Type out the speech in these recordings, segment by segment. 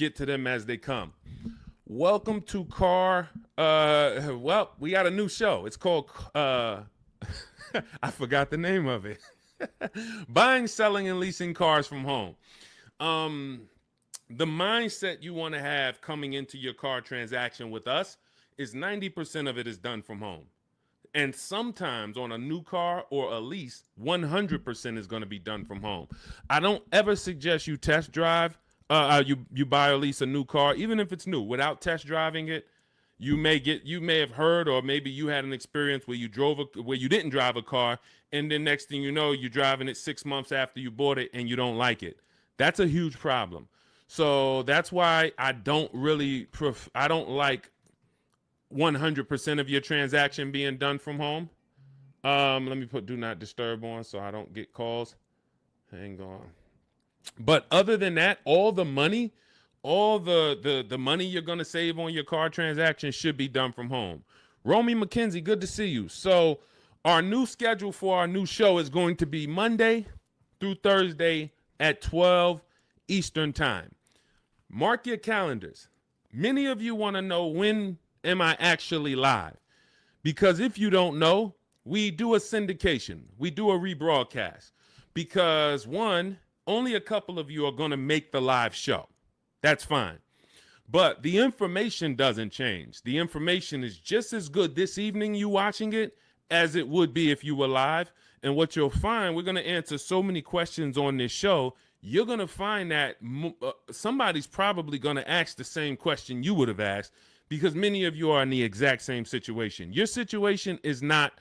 get to them as they come. Welcome to well, we got a new show. It's called I forgot the name of it. Buying, selling, and leasing cars from home. The mindset you want to have coming into your car transaction with us is 90% of it is done from home. And sometimes on a new car or a lease, 100% is going to be done from home. I don't ever suggest you test drive, you buy or lease a new car, even if it's new, without test driving it. You may have heard, or maybe you had an experience where you didn't drive a car, and then next thing you know, you're driving it 6 months after you bought it and you don't like it. That's a huge problem. So that's why I don't like 100% of your transaction being done from home. Let me put do not disturb on so I don't get calls. Hang on. But other than that, all the money you're going to save on your car transaction should be done from home. Romy McKenzie, good to see you. So our new schedule for our new show is going to be Monday through Thursday at 12 Eastern time. Mark your calendars. Many of you want to know, when am I actually live? Because if you don't know, we do a syndication. We do a rebroadcast. Because one, only a couple of you are going to make the live show. That's fine. But the information doesn't change. The information is just as good this evening you watching it as it would be if you were live. And what you'll find, we're going to answer so many questions on this show, you're going to find that somebody's probably going to ask the same question you would have asked, because many of you are in the exact same situation. Your situation is not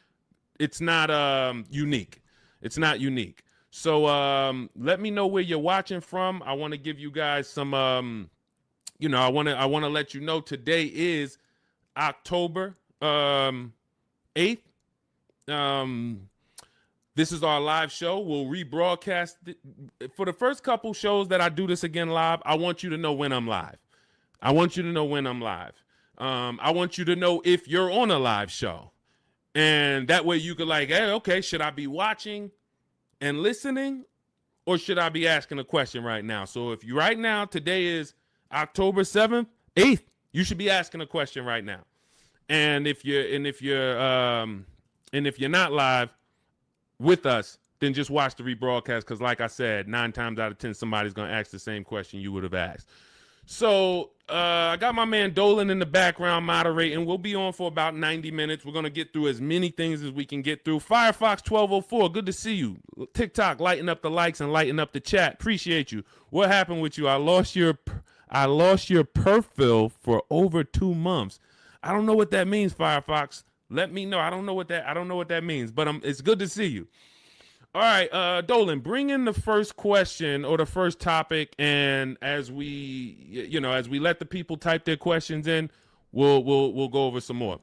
unique. It's not unique. So let me know where you're watching from. I want to give you guys some, I want to let you know today is October 8th. This is our live show. We'll rebroadcast it. For the first couple shows that I do this again live, I want you to know when I'm live. I want you to know when I'm live. I want you to know if you're on a live show. And that way you could like, hey, okay, should I be watching and listening, or should I be asking a question right now? So if you right now, today is October 7th, 8th, you should be asking a question right now. And if you're not live with us, then just watch the rebroadcast, because like I said, 9 times out of 10, somebody's going to ask the same question you would have asked. So I got my man Dolan in the background moderating. We'll be on for about 90 minutes. We're going to get through as many things as we can get through. Firefox 1204, good to see you. TikTok, lighten up the likes and lighten up the chat. Appreciate you. What happened with you? I lost your perfil for over 2 months. I don't know what that means, Firefox. Let me know. I don't know what that means, but it's good to see you. All right, Dolan, bring in the first question or the first topic, and as we let the people type their questions in, we'll go over some more.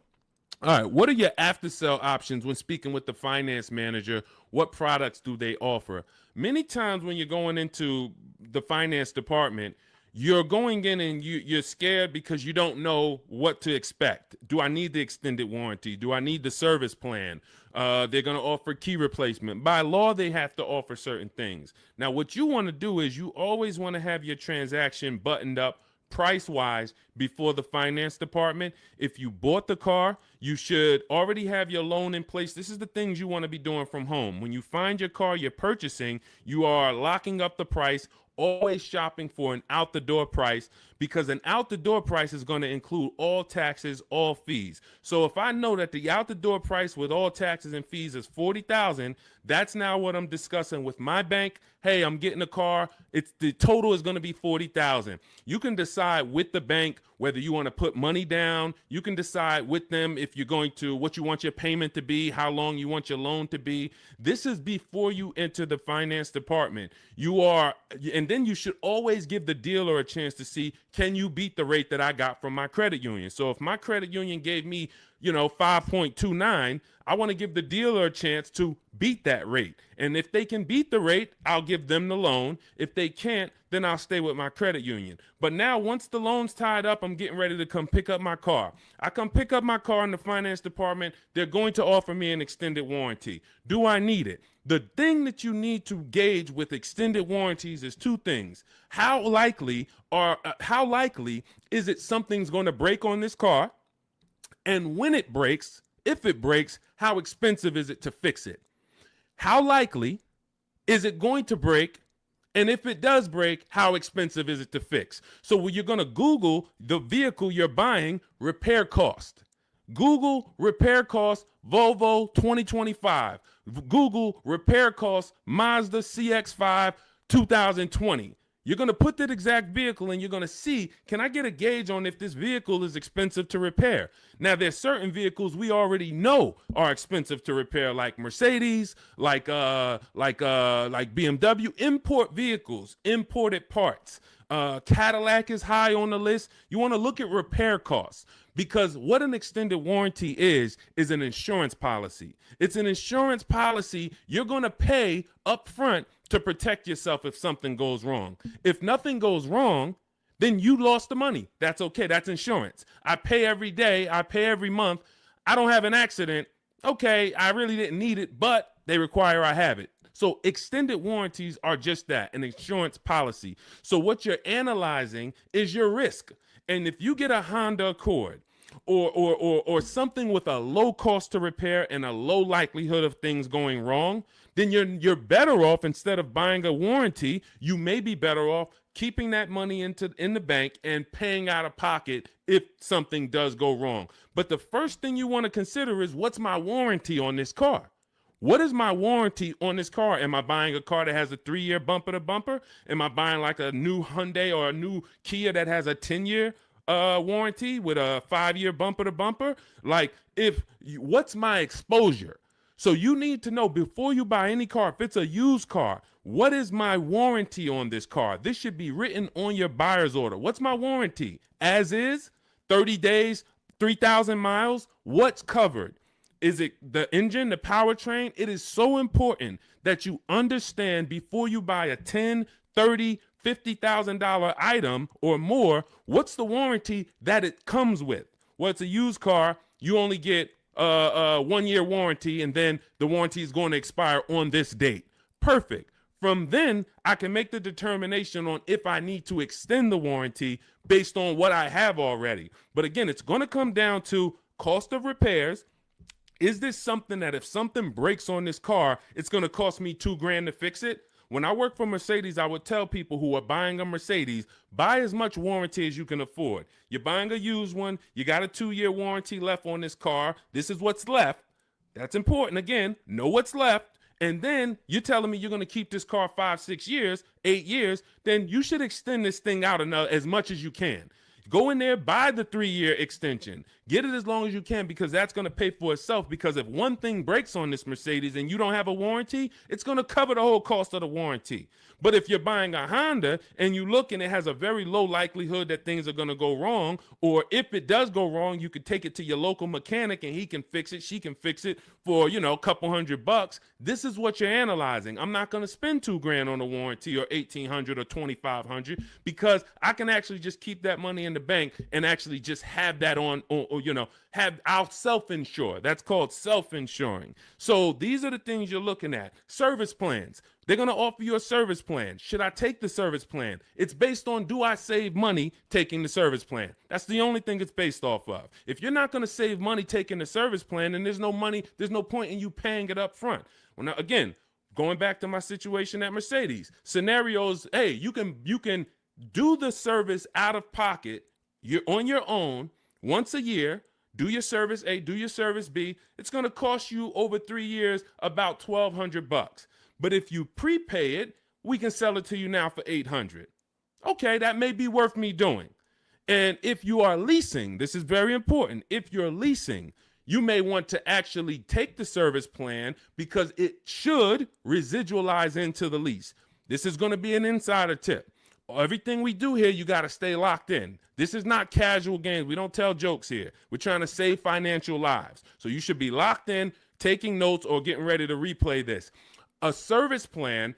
All right, what are your after sale options when speaking with the finance manager? What products do they offer? Many times when you're going into the finance department, you're going in and you're scared because you don't know what to expect. Do I need the extended warranty? Do I need the service plan? They're going to offer key replacement. By law, they have to offer certain things. Now, what you want to do is you always want to have your transaction buttoned up price-wise before the finance department. If you bought the car, you should already have your loan in place. This is the things you want to be doing from home. When you find your car you're purchasing, you are locking up the price, always shopping for an out-the-door price, because an out-the-door price is going to include all taxes, all fees. So if I know that the out-the-door price with all taxes and fees is $40,000, that's now what I'm discussing with my bank. Hey, I'm getting a car. The total is going to be $40,000. You can decide with the bank whether you want to put money down. You can decide with them if you're going to, what you want your payment to be, how long you want your loan to be. This is before you enter the finance department. And then you should always give the dealer a chance to see, can you beat the rate that I got from my credit union? So if my credit union gave me 5.29, I want to give the dealer a chance to beat that rate. And if they can beat the rate, I'll give them the loan. If they can't, then I'll stay with my credit union. But now once the loan's tied up, I'm getting ready to come pick up my car. I come pick up my car in the finance department. They're going to offer me an extended warranty. Do I need it? The thing that you need to gauge with extended warranties is two things. How likely is it something's going to break on this car? And when it breaks, if it breaks, how expensive is it to fix it? How likely is it going to break? And if it does break, how expensive is it to fix? So when you're going to Google the vehicle you're buying, repair cost. Google repair cost Volvo 2025. Google repair cost Mazda CX-5 2020. You're going to put that exact vehicle and you're going to see, can I get a gauge on if this vehicle is expensive to repair? Now, there's certain vehicles we already know are expensive to repair, like Mercedes, like BMW, import vehicles, imported parts. Cadillac is high on the list. You want to look at repair costs, because what an extended warranty is an insurance policy. It's an insurance policy you're going to pay up front to protect yourself if something goes wrong. If nothing goes wrong, then you lost the money. That's okay. That's insurance. I pay every day. I pay every month. I don't have an accident. Okay, I really didn't need it, but they require I have it. So extended warranties are just that, an insurance policy. So what you're analyzing is your risk. And if you get a Honda Accord or something with a low cost to repair and a low likelihood of things going wrong, then you're better off, instead of buying a warranty, you may be better off keeping that money in the bank and paying out of pocket if something does go wrong. But the first thing you want to consider is, what's my warranty on this car? What is my warranty on this car? Am I buying a car that has a 3-year bumper to bumper? Am I buying like a new Hyundai or a new Kia that has a 10-year warranty with a 5-year bumper to bumper? Like, what's my exposure? So you need to know before you buy any car, if it's a used car, what is my warranty on this car? This should be written on your buyer's order. What's my warranty? As is, 30 days, 3,000 miles, what's covered? Is it the engine, the powertrain? It is so important that you understand before you buy a $10, $30, $50,000 item or more, what's the warranty that it comes with? Well, it's a used car. You only get a 1-year warranty, and then the warranty is going to expire on this date. Perfect. From then, I can make the determination on if I need to extend the warranty based on what I have already. But again, it's going to come down to cost of repairs. Is this something that if something breaks on this car, it's going to cost me $2,000 to fix it? When I work for Mercedes, I would tell people who are buying a Mercedes, buy as much warranty as you can afford. You're buying a used one. You got a 2-year warranty left on this car. This is what's left. That's important. Again, know what's left. And then you're telling me you're going to keep this car 5, 6 years, 8 years. Then you should extend this thing out as much as you can. Go in there, buy the 3-year extension. Get it as long as you can, because that's going to pay for itself. Because if one thing breaks on this Mercedes and you don't have a warranty, it's going to cover the whole cost of the warranty. But if you're buying a Honda and you look and it has a very low likelihood that things are going to go wrong, or if it does go wrong, you could take it to your local mechanic and he can fix it, she can fix it for, a couple $100. This is what you're analyzing. I'm not going to spend $2,000 on a warranty or $1,800 or $2,500, because I can actually just keep that money in the bank and actually just have that I'll self-insure. That's called self-insuring. So these are the things you're looking at. Service plans. They're going to offer you a service plan. Should I take the service plan? It's based on, do I save money taking the service plan? That's the only thing it's based off of. If you're not going to save money taking the service plan, then there's no point in you paying it up front. Well, now, again, going back to my situation at Mercedes, scenarios, hey, you can do the service out of pocket. You're on your own once a year. Do your service A, do your service B. It's going to cost you over 3 years about $1,200. But if you prepay it, we can sell it to you now for $800. Okay, that may be worth me doing. And if you are leasing, this is very important. If you're leasing, you may want to actually take the service plan, because it should residualize into the lease. This is going to be an insider tip. Everything we do here, you got to stay locked in. This is not casual games. We don't tell jokes here. We're trying to save financial lives. So you should be locked in, taking notes, or getting ready to replay this. A service plan,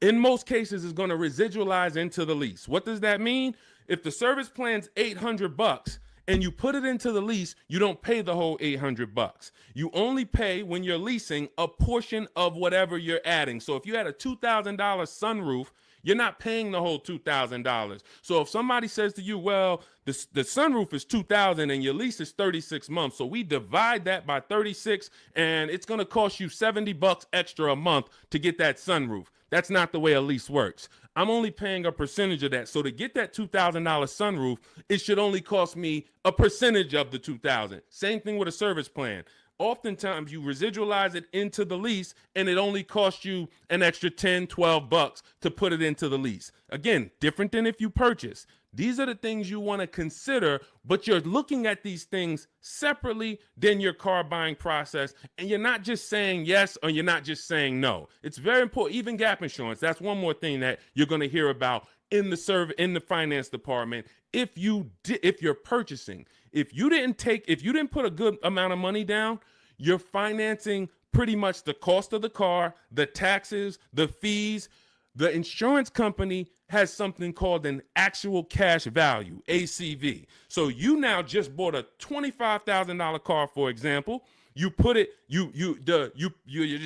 in most cases, is going to residualize into the lease. What does that mean? If the service plan's $800 and you put it into the lease, you don't pay the whole $800. You only pay, when you're leasing, a portion of whatever you're adding. So if you had a $2,000 sunroof, you're not paying the whole $2,000. So if somebody says to you, well, the sunroof is $2,000 and your lease is 36 months, so we divide that by 36 and it's going to cost you $70 extra a month to get that sunroof. That's not the way a lease works. I'm only paying a percentage of that. So to get that $2,000 sunroof, it should only cost me a percentage of the $2,000. Same thing with a service plan. Oftentimes you residualize it into the lease and it only costs you an extra 10, 12 bucks to put it into the lease. Again, different than if you purchase. These are the things you want to consider, but you're looking at these things separately than your car buying process. And you're not just saying yes or you're not just saying no. It's very important. Even gap insurance. That's one more thing that you're going to hear about in the finance department. If you're purchasing, if you didn't put a good amount of money down, you're financing pretty much the cost of the car, the taxes, the fees. The insurance company has something called an actual cash value, ACV. So you now just bought a $25,000 car, for example. You put it, your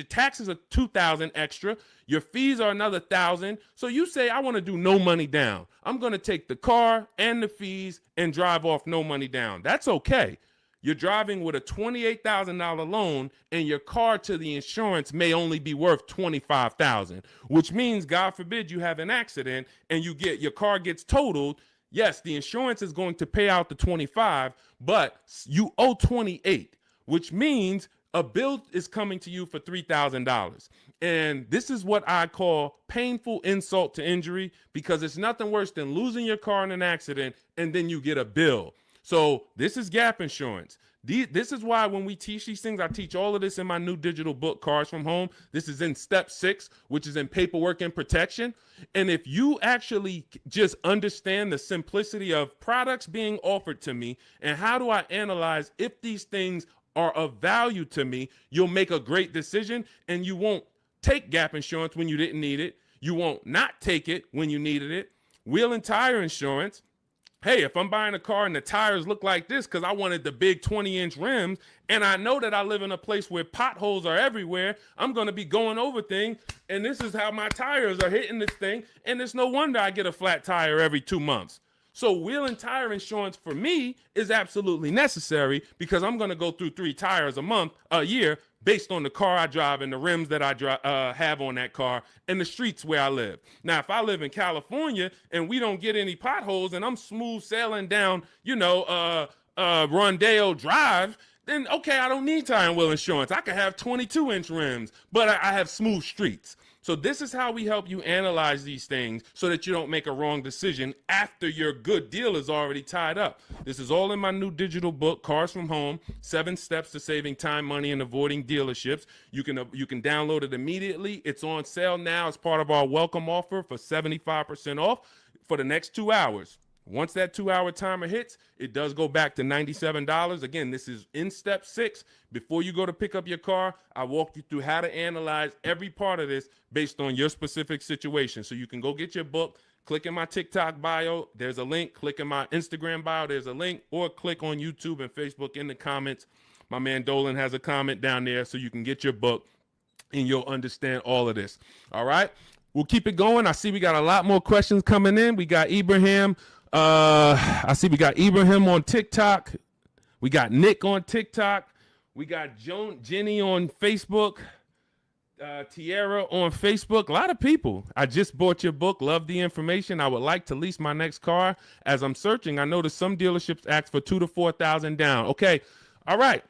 taxes are $2,000 extra. Your fees are another $1,000. So you say, I want to do no money down. I'm going to take the car and the fees and drive off no money down. That's okay. You're driving with a $28,000 loan and your car to the insurance may only be worth $25,000, which means, God forbid, you have an accident and your car gets totaled. Yes, the insurance is going to pay out the 25, but you owe 28, which means a bill is coming to you for $3,000. And this is what I call painful insult to injury, because it's nothing worse than losing your car in an accident and then you get a bill. So this is gap insurance. This is why when we teach these things, I teach all of this in my new digital book, Cars from Home. This is in step 6, which is in paperwork and protection. And if you actually just understand the simplicity of products being offered to me and how do I analyze if these things are of value to me, you'll make a great decision, and you won't take gap insurance when you didn't need it. You won't not take it when you needed it. Wheel and tire insurance. Hey, if I'm buying a car and the tires look like this because I wanted the big 20-inch rims, and I know that I live in a place where potholes are everywhere, I'm going to be going over things, and this is how my tires are hitting this thing, and it's no wonder I get a flat tire every 2 months. So wheel and tire insurance for me is absolutely necessary, because I'm going to go through 3 tires a year, based on the car I drive and the rims that I have on that car and the streets where I live. Now, if I live in California and we don't get any potholes and I'm smooth sailing down, Rondeo Drive, then okay, I don't need tire and wheel insurance. I could have 22-inch rims, but I have smooth streets. So this is how we help you analyze these things so that you don't make a wrong decision after your good deal is already tied up. This is all in my new digital book, Cars from Home, 7 Steps to Saving Time, Money, and Avoiding Dealerships. You can download it immediately. It's on sale now as part of our welcome offer for 75% off for the next 2 hours. Once that 2-hour timer hits, it does go back to $97. Again, this is in step 6. Before you go to pick up your car, I walk you through how to analyze every part of this based on your specific situation. So you can go get your book, click in my TikTok bio, there's a link, click in my Instagram bio, there's a link, or click on YouTube and Facebook in the comments. My man Dolan has a comment down there so you can get your book and you'll understand all of this. All right, we'll keep it going. I see we got a lot more questions coming in. We got Ibrahim. I see we got Ibrahim on TikTok. We got Nick on TikTok. We got Jenny on Facebook. Tierra on Facebook. A lot of people. I just bought your book. Love the information. I would like to lease my next car. As I'm searching, I noticed some dealerships ask for $2,000 to $4,000 down. Okay. All right.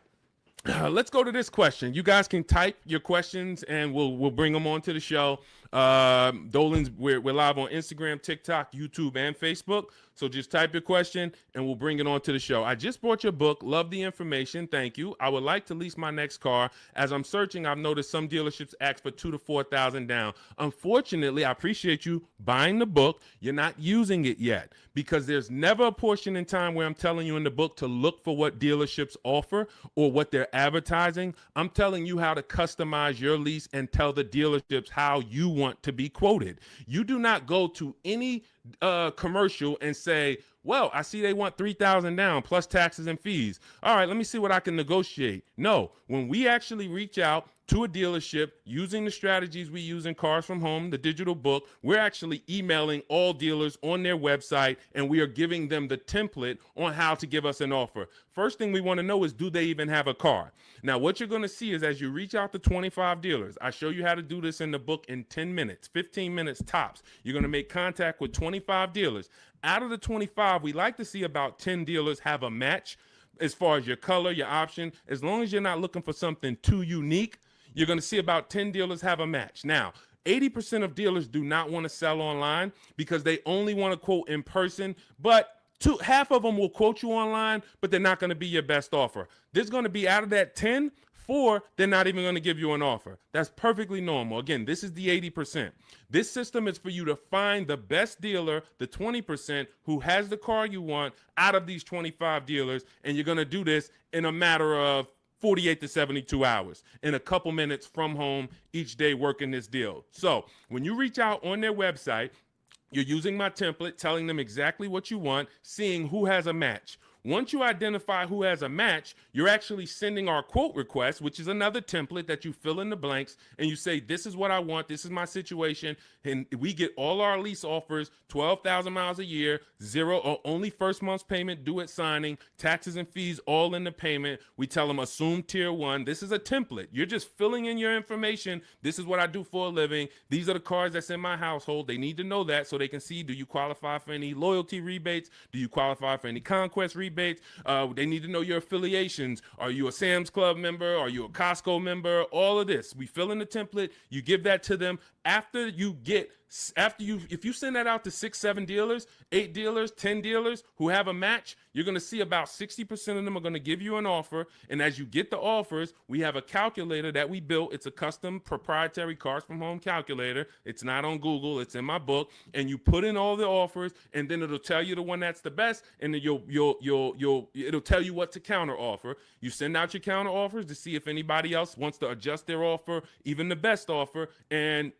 Let's go to this question. You guys can type your questions and we'll bring them onto the show. Dolan's, we're live on Instagram, TikTok, YouTube, and Facebook. So just type your question and we'll bring it on to the show. I just bought your book. Love the information. Thank you. I would like to lease my next car. As I'm searching, I've noticed some dealerships ask for $2,000 to $4,000 down. Unfortunately, I appreciate you buying the book. You're not using it yet because there's never a portion in time where I'm telling you in the book to look for what dealerships offer or what they're advertising. I'm telling you how to customize your lease and tell the dealerships how you want to be quoted. You do not go to any commercial and say, well, I see they want $3,000 down plus taxes and fees. All right, let me see what I can negotiate. No, when we actually reach out to a dealership using the strategies we use in Cars from Home, the digital book, we're actually emailing all dealers on their website and we are giving them the template on how to give us an offer. First thing we want to know is, do they even have a car? Now, what you're going to see is as you reach out to 25 dealers, I show you how to do this in the book in 10 minutes, 15 minutes tops. You're going to make contact with 25 dealers. Out of the 25, we like to see about 10 dealers have a match as far as your color, your option. As long as you're not looking for something too unique, you're going to see about 10 dealers have a match. Now, 80% of dealers do not want to sell online because they only want to quote in person, but half of them will quote you online, but they're not going to be your best offer. There's going to be, out of that 10, 4, they're not even going to give you an offer. That's perfectly normal. Again, this is the 80%. This system is for you to find the best dealer, the 20% who has the car you want out of these 25 dealers, and you're going to do this in a matter of 48 to 72 hours in a couple minutes from home each day working this deal. So when you reach out on their website, you're using my template, telling them exactly what you want, seeing who has a match. Once you identify who has a match, you're actually sending our quote request, which is another template that you fill in the blanks, and you say, this is what I want, this is my situation, and we get all our lease offers, 12,000 miles a year, zero or only first month's payment due at signing, taxes and fees all in the payment. We tell them assume tier 1. This is a template. You're just filling in your information. This is what I do for a living. These are the cars that's in my household. They need to know that so they can see, do you qualify for any loyalty rebates? Do you qualify for any conquest rebates? They need to know your affiliations. Are you a Sam's Club member? Are you a Costco member? All of this. We fill in the template. You give that to them. If you send that out to 6, 7 dealers, 8 dealers, 10 dealers who have a match, you're going to see about 60% of them are going to give you an offer. And as you get the offers, we have a calculator that we built. It's a custom proprietary Cars from Home calculator. It's not on Google. It's in my book. And you put in all the offers, and then it'll tell you the one that's the best. And then it'll tell you what to counter offer. You send out your counter offers to see if anybody else wants to adjust their offer, even the best offer. And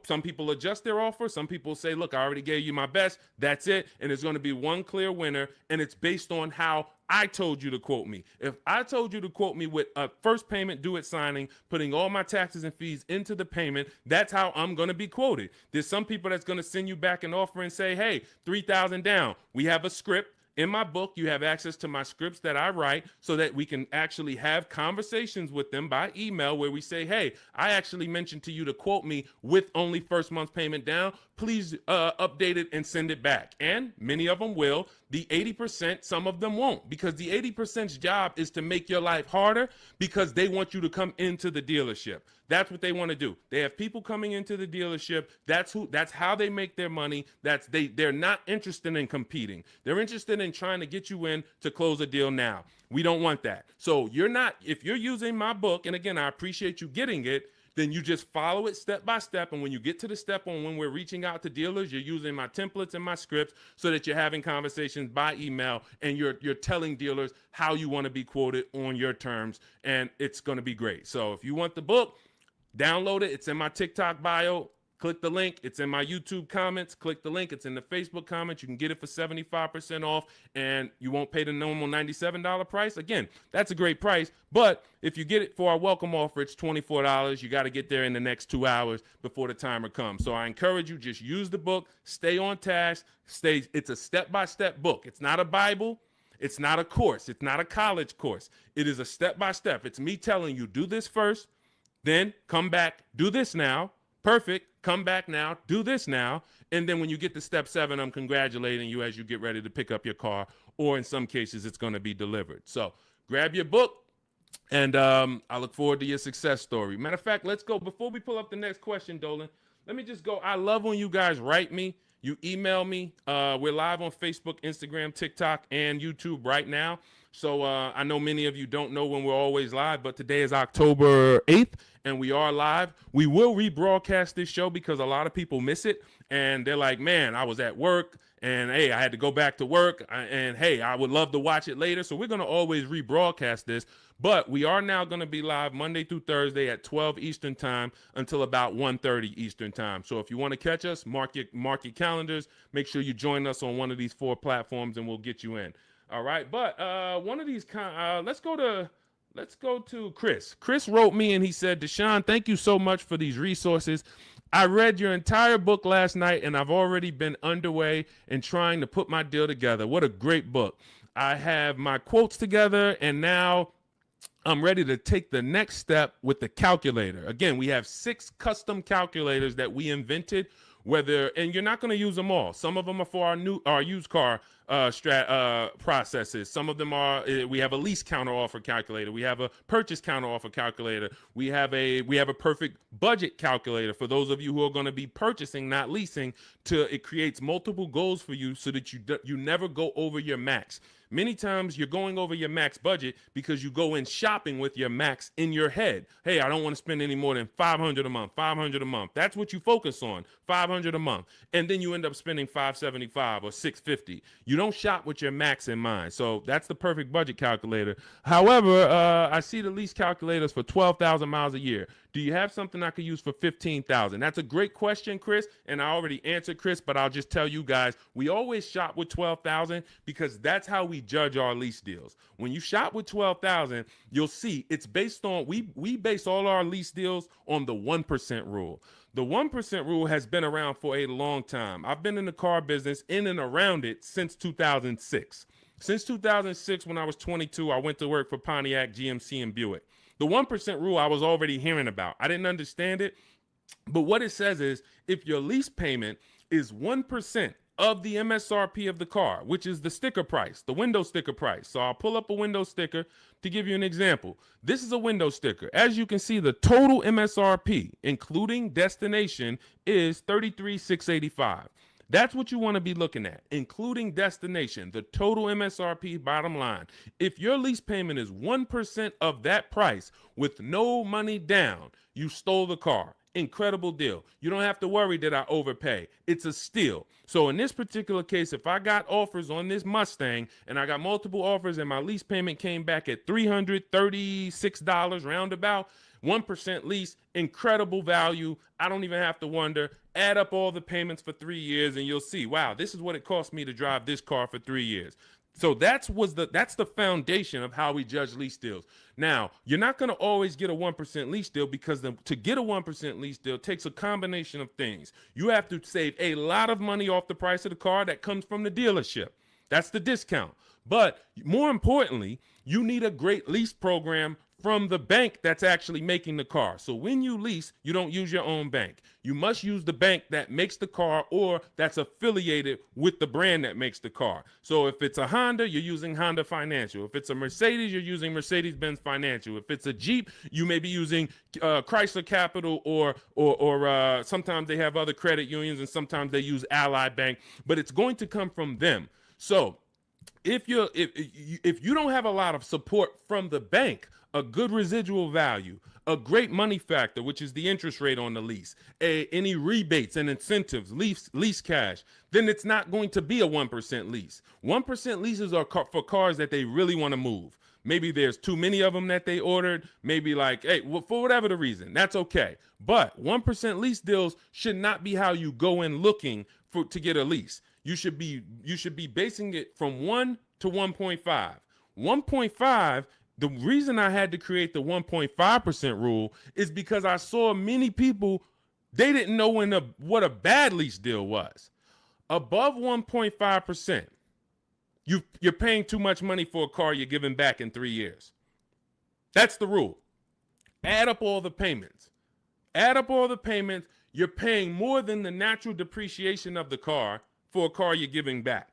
some people adjust their offer. Some people say, look, I already gave you my best. That's it. And there's going to be one clear winner. And it's based on how I told you to quote me. If I told you to quote me with a first payment due at signing, putting all my taxes and fees into the payment, that's how I'm going to be quoted. There's some people that's going to send you back an offer and say, hey, 3,000 down. We have a script. In my book, you have access to my scripts that I write so that we can actually have conversations with them by email where we say, hey, I actually mentioned to you to quote me with only first month's payment down. Please update it and send it back. And many of them will. The 80%, some of them won't, because the 80%'s job is to make your life harder because they want you to come into the dealership. That's what they want to do. They have people coming into the dealership. That's how they make their money. They're not interested in competing. They're interested in trying to get you in to close a deal now. We don't want that. So if you're using my book, and again, I appreciate you getting it, then you just follow it step by step. And when you get to the step on when we're reaching out to dealers, you're using my templates and my scripts so that you're having conversations by email and you're telling dealers how you want to be quoted on your terms. And it's going to be great. So if you want the book, download it. It's in my TikTok bio. Click the link. It's in my YouTube comments. Click the link. It's in the Facebook comments. You can get it for 75% off, and you won't pay the normal $97 price. Again, that's a great price, but if you get it for our welcome offer, it's $24. You got to get there in the next 2 hours before the timer comes. So I encourage you, just use the book. Stay on task. It's a step-by-step book. It's not a Bible. It's not a course. It's not a college course. It is a step-by-step. It's me telling you, do this first, then come back, do this now. Perfect. Come back now. Do this now. And then when you get to step 7, I'm congratulating you as you get ready to pick up your car, or in some cases, it's going to be delivered. So grab your book, and I look forward to your success story. Matter of fact, let's go. Before we pull up the next question, Dolan, let me just go. I love when you guys write me. You email me. We're live on Facebook, Instagram, TikTok, and YouTube right now. So I know many of you don't know when we're always live, but today is October 8th, and we are live. We will rebroadcast this show because a lot of people miss it, and they're like, man, I was at work, and hey, I had to go back to work, and hey, I would love to watch it later. So we're going to always rebroadcast this, but we are now going to be live Monday through Thursday at 12 Eastern time until about 1:30 Eastern time. So if you want to catch us, mark your calendars. Make sure you join us on one of these 4 platforms, and we'll get you in. All right, but one of these let's go to Chris. Chris wrote me and he said, Deshone, thank you so much for these resources. I read your entire book last night and I've already been underway in trying to put my deal together. What a great book. I have my quotes together and now I'm ready to take the next step with the calculator. Again, we have 6 custom calculators that we invented, and you're not going to use them all. Some of them are for our used car processes. Some of them are, we have a lease counter offer calculator. We have a purchase counter offer calculator. We have a perfect budget calculator for those of you who are going to be purchasing, not leasing. It creates multiple goals for you so that you never go over your max. Many times you're going over your max budget because you go in shopping with your max in your head. Hey, I don't want to spend any more than $500 a month, $500 a month. That's what you focus on, $500 a month. And then you end up spending $575 or $650. You don't shop with your max in mind. So that's the perfect budget calculator. However, I see the lease calculators for 12,000 miles a year. Do you have something I could use for 15,000? That's a great question, Chris, and I already answered Chris, but I'll just tell you guys, we always shop with 12,000 because that's how we judge our lease deals. When you shop with 12,000, you'll see it's based on, we base all our lease deals on the 1% rule. The 1% rule has been around for a long time. I've been in the car business in and around it since 2006. Since 2006, when I was 22, I went to work for Pontiac, GMC, and Buick. The 1% rule I was already hearing about. I didn't understand it, but what it says is if your lease payment is 1% of the MSRP of the car, which is the sticker price, the window sticker price. So I'll pull up a window sticker to give you an example. This is a window sticker. As you can see, the total MSRP, including destination, is $33,685. That's what you want to be looking at, including destination, the total MSRP bottom line. If your lease payment is 1% of that price with no money down, you stole the car. Incredible deal. You don't have to worry that I overpay. It's a steal. So in this particular case, if I got offers on this Mustang and I got multiple offers and my lease payment came back at $336 roundabout, 1% lease, incredible value. I don't even have to wonder. Add up all the payments for 3 years and you'll see, wow, this is what it cost me to drive this car for 3 years. So that's the foundation of how we judge lease deals. Now, you're not going to always get a 1% lease deal because to get a 1% lease deal takes a combination of things. You have to save a lot of money off the price of the car that comes from the dealership. That's the discount. But more importantly, you need a great lease program from the bank that's actually making the car. So when you lease, you don't use your own bank. You must use the bank that makes the car or that's affiliated with the brand that makes the car. So if it's a Honda, you're using Honda Financial. If it's a Mercedes, you're using Mercedes-Benz Financial. If it's a Jeep, you may be using Chrysler Capital or sometimes they have other credit unions and sometimes they use Ally Bank, but it's going to come from them. So if you don't have a lot of support from the bank, a good residual value, a great money factor, which is the interest rate on the lease, any rebates and incentives, lease cash, then it's not going to be a 1% lease. 1% leases are for cars that they really want to move. Maybe there's too many of them that they ordered. Maybe like, hey, well, for whatever the reason, that's okay. But 1% lease deals should not be how you go in looking to get a lease. You should be basing it from 1 to 1.5. 1.5. The reason I had to create the 1.5% rule is because I saw many people, they didn't know what a bad lease deal was. Above 1.5%, you're paying too much money for a car you're giving back in 3 years. That's the rule. Add up all the payments. You're paying more than the natural depreciation of the car for a car you're giving back.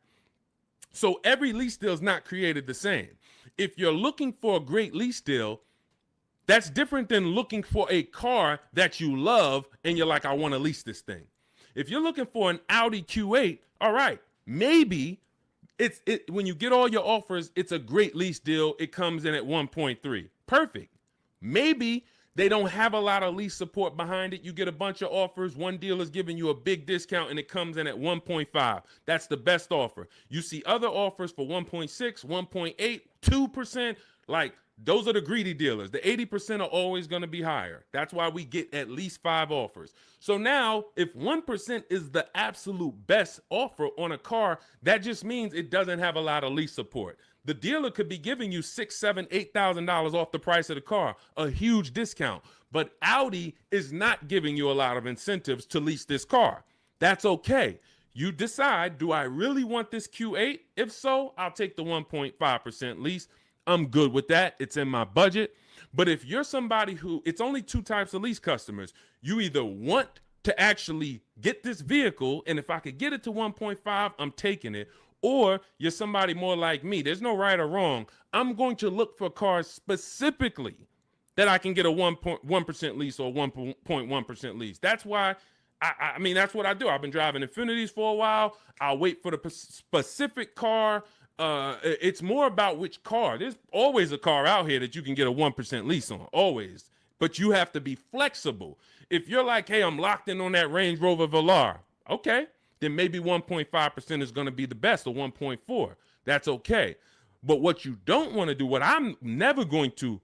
So every lease deal is not created the same. If you're looking for a great lease deal, That's different than looking for a car that you love and you're like, I want to lease this thing. If you're looking for an Audi Q8, all right, maybe when you get all your offers, it's a great lease deal. It comes in at 1.3. Perfect. Maybe they don't have a lot of lease support behind it. You get a bunch of offers. One deal is giving you a big discount and it comes in at 1.5. That's the best offer. You see other offers for 1.6, 1.8, 2%. Like, those are the greedy dealers. The 80% are always going to be higher. That's why we get at least 5 offers. So now, if 1% is the absolute best offer on a car, that just means it doesn't have a lot of lease support. The dealer could be giving you $6,000, $7,000, $8,000 off the price of the car, a huge discount. But Audi is not giving you a lot of incentives to lease this car. That's okay. You decide, do I really want this Q8? If so, I'll take the 1.5% lease. I'm good with that. It's in my budget. But if you're somebody who, it's only 2 types of lease customers. You either want to actually get this vehicle, and if I could get it to 1.5, I'm taking it. Or you're somebody more like me. There's no right or wrong. I'm going to look for cars specifically that I can get a 1% lease or 1.1% lease. That's why, I mean, that's what I do. I've been driving Infinities for a while. I'll wait for the specific car. It's more about which car. There's always a car out here that you can get a 1% lease on, always. But you have to be flexible. If you're like, hey, I'm locked in on that Range Rover Velar, okay, then maybe 1.5% is going to be the best, or 1.4. That's okay. But what you don't want to do, what I'm never going to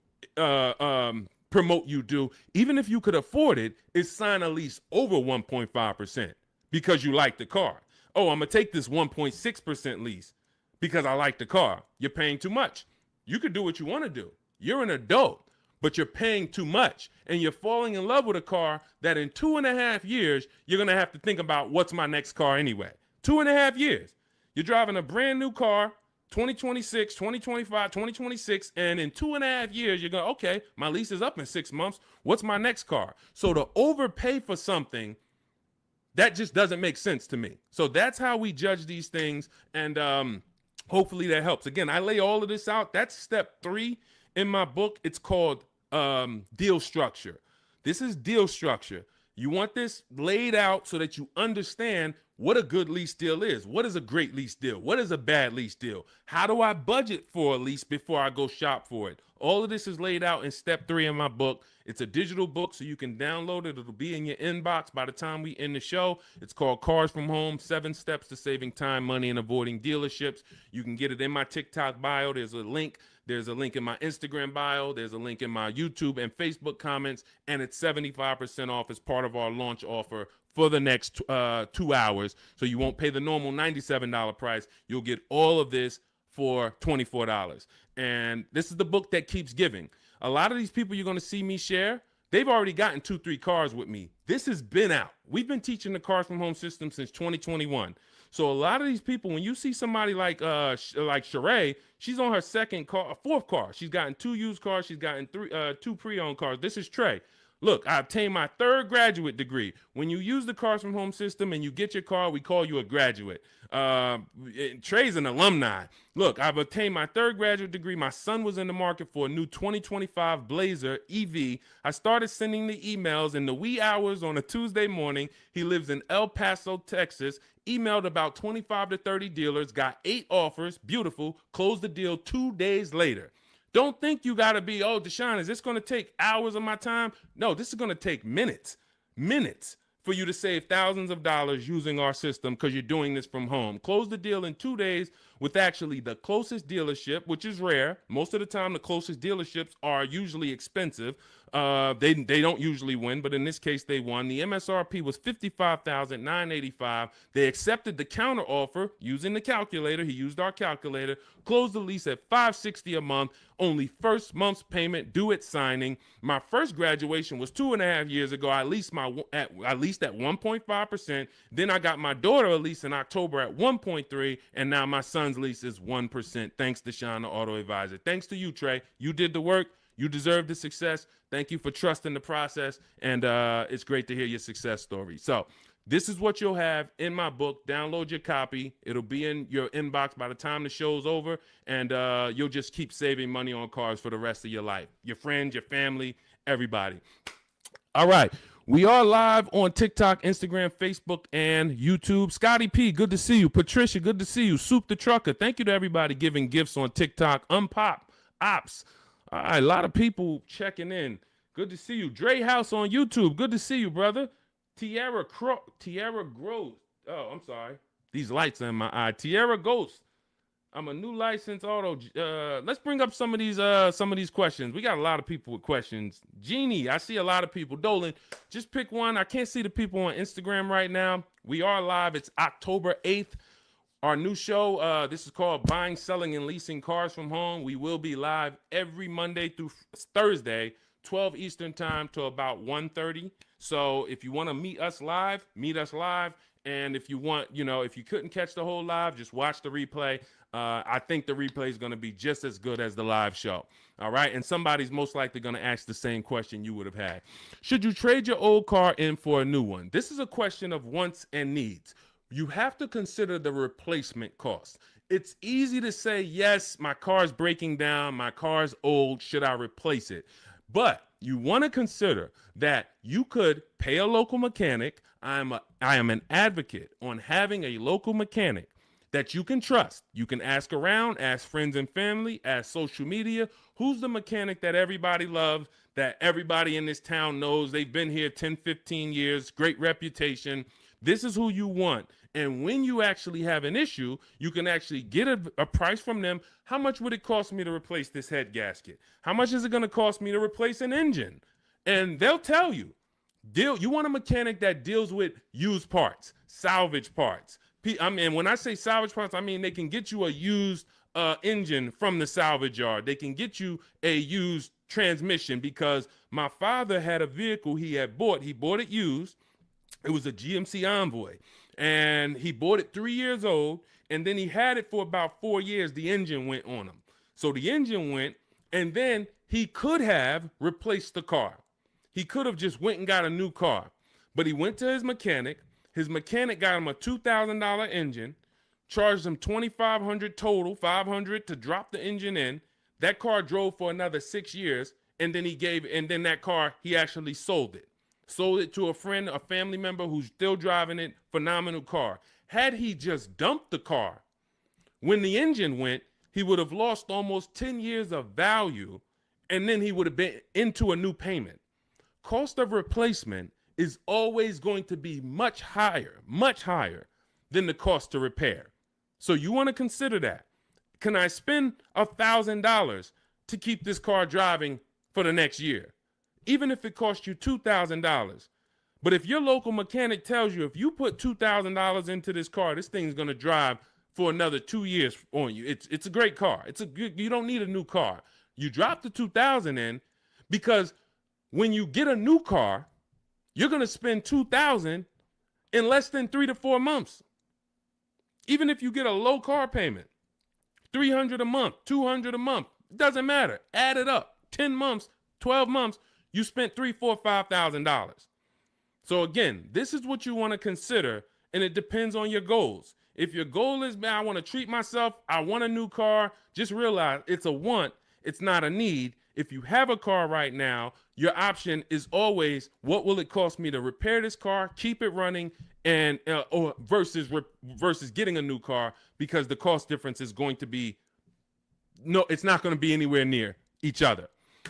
promote you do, even if you could afford it, is sign a lease over 1.5% because you like the car. Oh, I'm going to take this 1.6% lease because I like the car. You're paying too much. You could do what you want to do. You're an adult, but you're paying too much. And you're falling in love with a car that in 2.5 years, you're going to have to think about, what's my next car anyway? 2.5 years. You're driving a brand new car, 2026, 2025, 2026, and in 2.5 years, you're going, okay, my lease is up in 6 months. What's my next car? So to overpay for something, that just doesn't make sense to me. So that's how we judge these things. And hopefully that helps. Again, I lay all of this out. That's step 3 in my book. It's called deal structure. This is deal structure. You want this laid out so that you understand what a good lease deal is. What is a great lease deal? What is a bad lease deal? How do I budget for a lease before I go shop for it? All of this is laid out in step 3 in my book. It's a digital book, so you can download it. It'll be in your inbox by the time we end the show. It's called Cars from Home, 7 Steps to Saving Time, Money, and Avoiding Dealerships. You can get it in my TikTok bio. There's a link. There's a link in my Instagram bio. There's a link in my YouTube and Facebook comments. And it's 75% off as part of our launch offer for the next 2 hours. So you won't pay the normal $97 price. You'll get all of this for $24. And this is the book that keeps giving. A lot of these people you're going to see me share, they've already gotten 2-3 cars with me. This has been out. We've been teaching the Cars from Home system since 2021. So a lot of these people, when you see somebody like Sheree, she's on her 4th car. She's gotten 2 used cars. She's gotten 2 pre-owned cars. This is Trey. Look, I obtained my 3rd graduate degree. When you use the Cars from Home system and you get your car, we call you a graduate. Trey's an alumni. Look, I've obtained my 3rd graduate degree. My son was in the market for a new 2025 Blazer EV. I started sending the emails in the wee hours on a Tuesday morning. He lives in El Paso, Texas. Emailed about 25 to 30 dealers, got 8 offers. Beautiful. Closed the deal 2 days later. Don't think you got to be, oh, Deshone, is this going to take hours of my time? No, this is going to take minutes for you to save thousands of dollars using our system because you're doing this from home. Close the deal in 2 days with actually the closest dealership, which is rare. Most of the time, the closest dealerships are usually expensive. They don't usually win, but in this case, they won. The MSRP was $55,985. They accepted the counter offer using the calculator. He used our calculator. Closed the lease at $560 a month. Only first month's payment due at signing. My first graduation was 2.5 years ago. I leased at 1.5%. Then I got my daughter a lease in October at 1.3%, and now my son's lease is 1%. Thanks, Deshone the Auto Advisor. Thanks to you, Trey. You did the work. You deserve the success. Thank you for trusting the process, and it's great to hear your success story. So This is what you'll have in my book. Download your copy. It'll be in your inbox by the time the show's over, and you'll just keep saving money on cars for the rest of your life. Your friends, your family, everybody. All right. We are live on TikTok, Instagram, Facebook, and YouTube. Scotty P, good to see you. Patricia, good to see you. Soup the Trucker, thank you to everybody giving gifts on TikTok. Unpop, Ops. All right, a lot of people checking in. Good to see you. Dre House on YouTube, good to see you, brother. Tierra Gross. Oh, I'm sorry. These lights are in my eye. Tierra Ghost. I'm a new licensed auto. Let's bring up some of these questions. We got a lot of people with questions. Jeannie, I see a lot of people. Dolan, just pick one. I can't see the people on Instagram right now. We are live. It's October 8th. Our new show, this is called Buying, Selling, and Leasing Cars from Home. We will be live every Monday through Thursday, 12 Eastern time to about 1:30. So if you want to meet us live, meet us live. And if you want, if you couldn't catch the whole live, just watch the replay. I think the replay is going to be just as good as the live show. All right. And somebody's most likely going to ask the same question you would have had. Should you trade your old car in for a new one? This is a question of wants and needs. You have to consider the replacement cost. It's easy to say, yes, my car's breaking down. My car's old. Should I replace it? But you want to consider that you could pay a local mechanic. I am an advocate on having a local mechanic that you can trust. You can ask around, ask friends and family, ask social media. Who's the mechanic that everybody loves, that everybody in this town knows? They've been here 10, 15 years, great reputation. This is who you want. And when you actually have an issue, you can actually get a price from them. How much would it cost me to replace this head gasket? How much is it going to cost me to replace an engine? And they'll tell you. You want a mechanic that deals with used parts, salvage parts. I mean, when I say salvage parts, I mean they can get you a used engine from the salvage yard. They can get you a used transmission, because my father had a vehicle he had bought. He bought it used. It was a GMC Envoy, and he bought it 3 years old, and then he had it for about 4 years. The engine went on him. So the engine went, and then he could have replaced the car. He could have just went and got a new car, but he went to his mechanic. His mechanic got him a $2,000 engine, charged him $2,500 total, $500 to drop the engine in. That car drove for another 6 years, and then that car, he actually sold it. Sold it to a friend, a family member who's still driving it. Phenomenal car. Had he just dumped the car when the engine went, he would have lost almost 10 years of value, and then he would have been into a new payment. Cost of replacement is always going to be much higher than the cost to repair. So you want to consider that. Can I spend $1,000 to keep this car driving for the next year? Even if it costs you $2,000. But if your local mechanic tells you, if you put $2,000 into this car, this thing's going to drive for another 2 years on you. It's a great car. You don't need a new car. You drop the $2,000 in, because when you get a new car, you're going to spend $2,000 in less than 3 to 4 months. Even if you get a low car payment, $300 a month, $200 a month, it doesn't matter. Add it up. 10 months, 12 months, you spent $3,000, $4,000, $5,000. So again, this is what you want to consider, and it depends on your goals. If your goal is, man, I want to treat myself, I want a new car, just realize it's a want, it's not a need. If you have a car right now, your option is always, what will it cost me to repair this car, keep it running, and versus getting a new car, because the cost difference is going to be, it's not going to be anywhere near each other.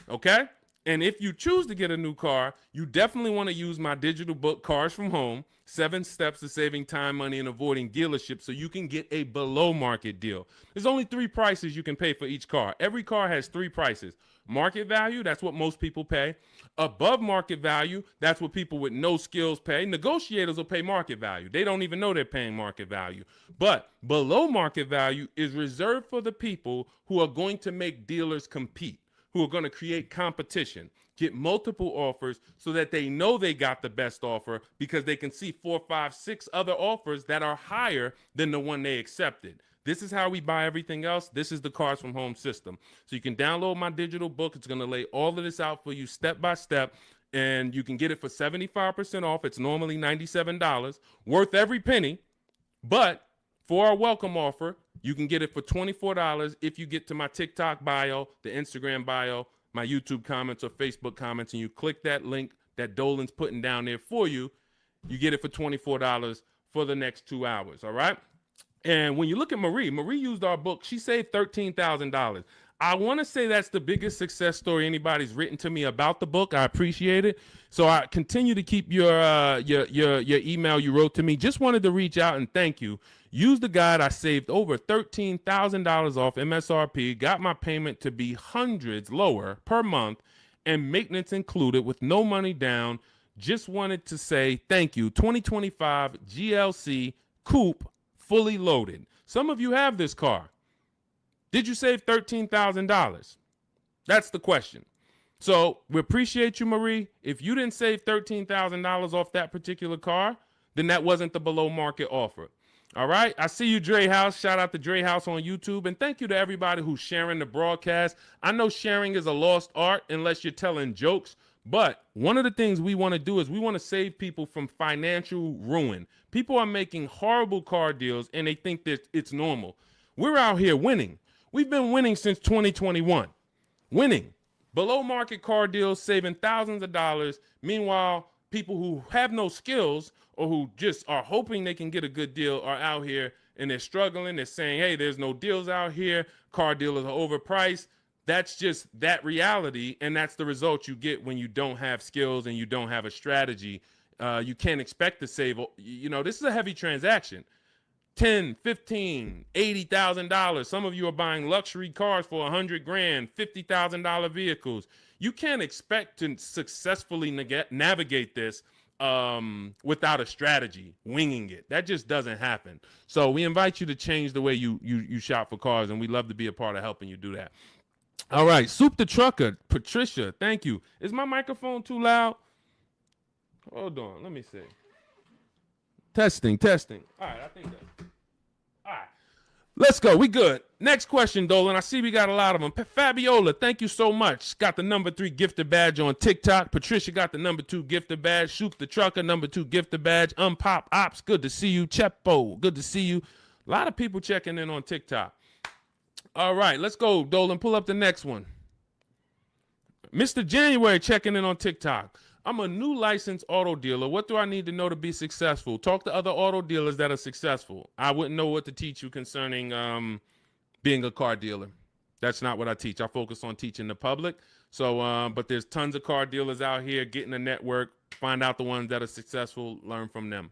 Okay? And if you choose to get a new car, you definitely want to use my digital book, Cars from Home, 7 Steps to Saving Time, Money, and Avoiding Dealerships, so you can get a below market deal. There's only 3 prices you can pay for each car. Every car has 3 prices. Market value, that's what most people pay. Above market value, that's what people with no skills pay. Negotiators will pay market value. They don't even know they're paying market value. But below market value is reserved for the people who are going to make dealers compete, who are going to create competition, get multiple offers so that they know they got the best offer, because they can see 4, 5, 6 other offers that are higher than the one they accepted. This is how we buy everything else. This is the Cars from Home system. So you can download my digital book. It's going to lay all of this out for you step by step. and you can get it for 75% off. It's normally $97, worth every penny. But for our welcome offer, you can get it for $24 if you get to my TikTok bio, the Instagram bio, my YouTube comments or Facebook comments, and you click that link that Dolan's putting down there for you. You get it for $24 for the next 2 hours, all right? And when you look at Marie used our book. She saved $13,000. I want to say that's the biggest success story anybody's written to me about the book. I appreciate it. So I continue to keep your email you wrote to me. Just wanted to reach out and thank you. Use the guide. I saved over $13,000 off MSRP, got my payment to be hundreds lower per month, and maintenance included with no money down. Just wanted to say thank you. 2025 GLC Coupe, fully loaded. Some of you have this car. Did you save $13,000? That's the question. So we appreciate you, Marie. If you didn't save $13,000 off that particular car, then that wasn't the below market offer. All right. I see you, Dre House. Shout out to Dre House on YouTube. And thank you to everybody who's sharing the broadcast. I know sharing is a lost art unless you're telling jokes. But one of the things we want to do is we want to save people from financial ruin. People are making horrible car deals and they think that it's normal. We're out here winning. We've been winning since 2021. Winning. Below market car deals, saving thousands of dollars. Meanwhile, people who have no skills or who just are hoping they can get a good deal are out here and they're struggling. They're saying, hey, there's no deals out here. Car dealers are overpriced. That's just that reality, and that's the result you get when you don't have skills and you don't have a strategy. You can't expect to save. You know, this is a heavy transaction. $10, $15, $80,000. Some of you are buying luxury cars for $100,000, $50,000 vehicles. You can't expect to successfully navigate this without a strategy, winging it. That just doesn't happen. So we invite you to change the way you shop for cars, and we'd love to be a part of helping you do that. All right, Soup the Trucker, Patricia, thank you. Is my microphone too loud? Hold on, let me see. Testing. All right, I think that's... All right, let's go. We good. Next question, Dolan. I see we got a lot of them. Fabiola, thank you so much. Got the #3 gifted badge on TikTok. Patricia got the #2 gifted badge. Soup the Trucker, #2 gifted badge. Unpop Ops, good to see you. Chepo, good to see you. A lot of people checking in on TikTok. All right, let's go, Dolan. Pull up the next one. Mr. January checking in on TikTok. I'm a new licensed auto dealer. What do I need to know to be successful? Talk to other auto dealers that are successful. I wouldn't know what to teach you concerning being a car dealer. That's not what I teach. I focus on teaching the public. So, but there's tons of car dealers out here. Get in a network. Find out the ones that are successful. Learn from them.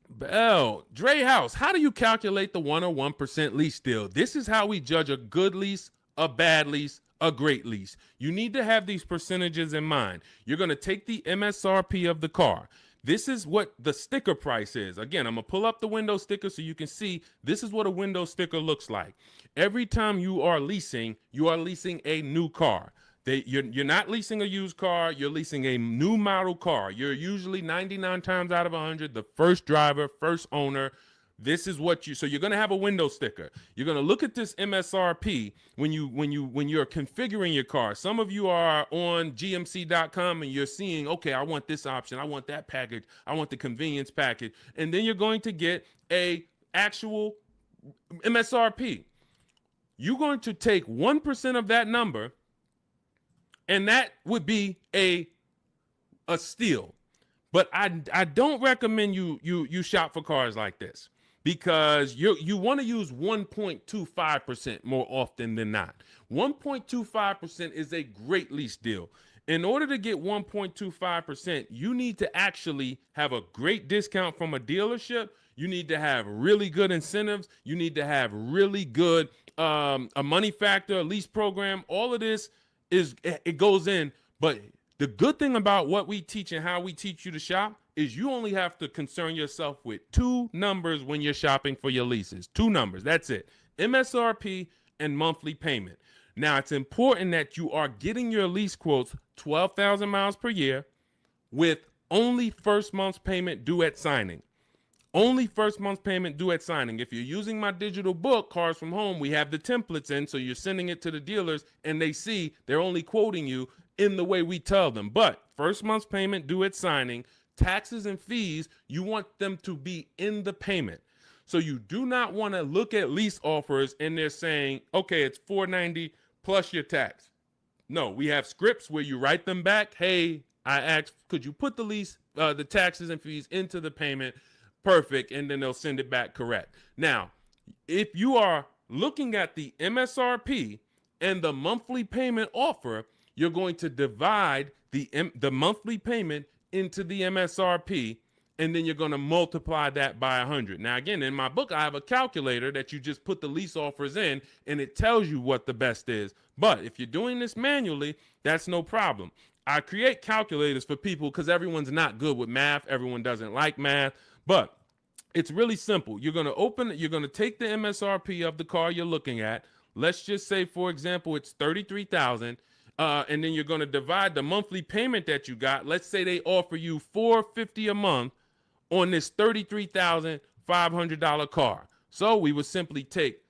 Bell, Dre House, how do you calculate the 1 or 1% lease deal? This is how we judge a good lease, a bad lease, a great lease. You need to have these percentages in mind. You're going to take the MSRP of the car. This is what the sticker price is. Again, I'm going to pull up the window sticker so you can see this is what a window sticker looks like. Every time you are leasing a new car. You're not leasing a used car. You're leasing a new model car. You're usually 99 times out of 100 the first driver, first owner. This is what so you're going to have a window sticker. You're going to look at this MSRP when you're configuring your car. Some of you are on gmc.com and you're seeing, okay, I want this option. I want that package. I want the convenience package. And then you're going to get a actual MSRP. You're going to take 1% of that number, and that would be a steal. But I don't recommend you shop for cars like this, because you want to use 1.25% more often than not. 1.25% is a great lease deal. In order to get 1.25%, you need to actually have a great discount from a dealership. You need to have really good incentives. You need to have really good a money factor, a lease program. All of this it goes in, but the good thing about what we teach and how we teach you to shop is you only have to concern yourself with 2 numbers when you're shopping for your leases. 2 numbers, that's it. MSRP and monthly payment. Now, it's important that you are getting your lease quotes 12,000 miles per year with only first month's payment due at signing. Only first month's payment due at signing. If you're using my digital book, Cars from Home, we have the templates in, so you're sending it to the dealers, and they see they're only quoting you in the way we tell them. But first month's payment due at signing, taxes and fees, you want them to be in the payment. So you do not want to look at lease offers and they're saying, okay, it's $490 plus your tax. No, we have scripts where you write them back. Hey, I asked, could you put the lease, the taxes and fees into the payment? Perfect. And then they'll send it back correct. Now, if you are looking at the MSRP and the monthly payment offer, you're going to divide the monthly payment into the MSRP, and then you're going to multiply that by 100. Now, again, in my book, I have a calculator that you just put the lease offers in, and it tells you what the best is. But if you're doing this manually, that's no problem. I create calculators for people because everyone's not good with math. Everyone doesn't like math, but it's really simple. You're going to take the MSRP of the car you're looking at. Let's just say, for example, it's $33,000. And then you're going to divide the monthly payment that you got. Let's say they offer you $450 a month on this $33,500 car. So we would simply take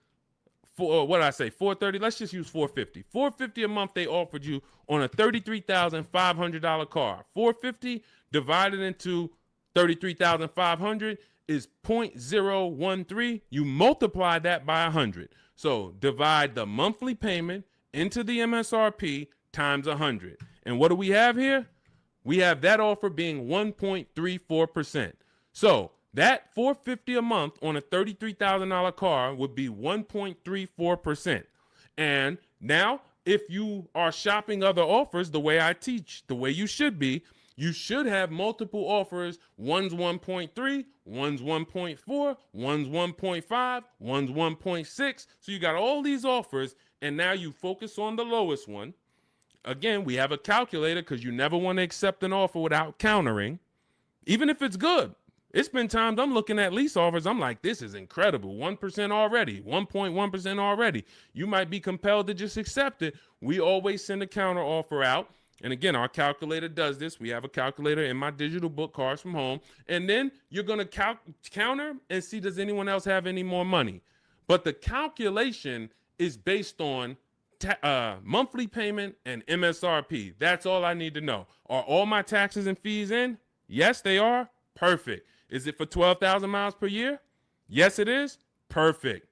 $430. Let's just use $450. $450 a month they offered you on a $33,500 car. $450 divided into $33,500 is 0.013. You multiply that by 100. So divide the monthly payment into the MSRP times 100. And what do we have here? We have that offer being 1.34%. So that $450 a month on a $33,000 car would be 1.34%. And now, if you are shopping other offers the way I teach, the way you should be, you should have multiple offers. One's 1.3, one's 1.4, one's 1.5, one's 1.6. So you got all these offers, and now you focus on the lowest one. Again, we have a calculator because you never want to accept an offer without countering, even if it's good. It's been times I'm looking at lease offers. I'm like, this is incredible. 1% already, 1.1% already. You might be compelled to just accept it. We always send a counter offer out. And again, our calculator does this. We have a calculator in my digital book, Cars from Home. And then you're going to counter and see, does anyone else have any more money? But the calculation is based on monthly payment and MSRP. That's all I need to know. Are all my taxes and fees in? Yes, they are. Perfect. Is it for 12,000 miles per year? Yes, it is. Perfect.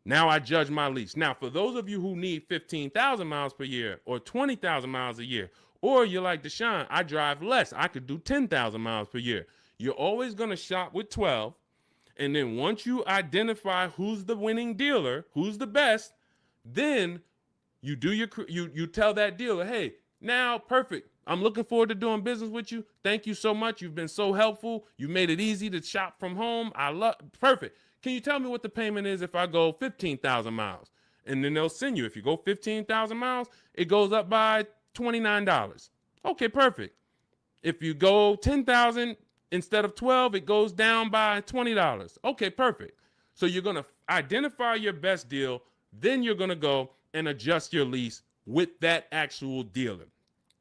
Now I judge my lease. Now, for those of you who need 15,000 miles per year or 20,000 miles a year, or you're like Deshone, I drive less. I could do 10,000 miles per year. You're always going to shop with 12. And then once you identify who's the winning dealer, who's the best, then you do you tell that dealer, hey, now perfect. I'm looking forward to doing business with you. Thank you so much. You've been so helpful. You made it easy to shop from home. Perfect. Can you tell me what the payment is if I go 15,000 miles? And then they'll send you. If you go 15,000 miles, it goes up by $29. Okay, perfect. If you go 10,000 instead of 12, it goes down by $20. Okay, perfect. So you're going to identify your best deal. Then you're going to go and adjust your lease with that actual dealer.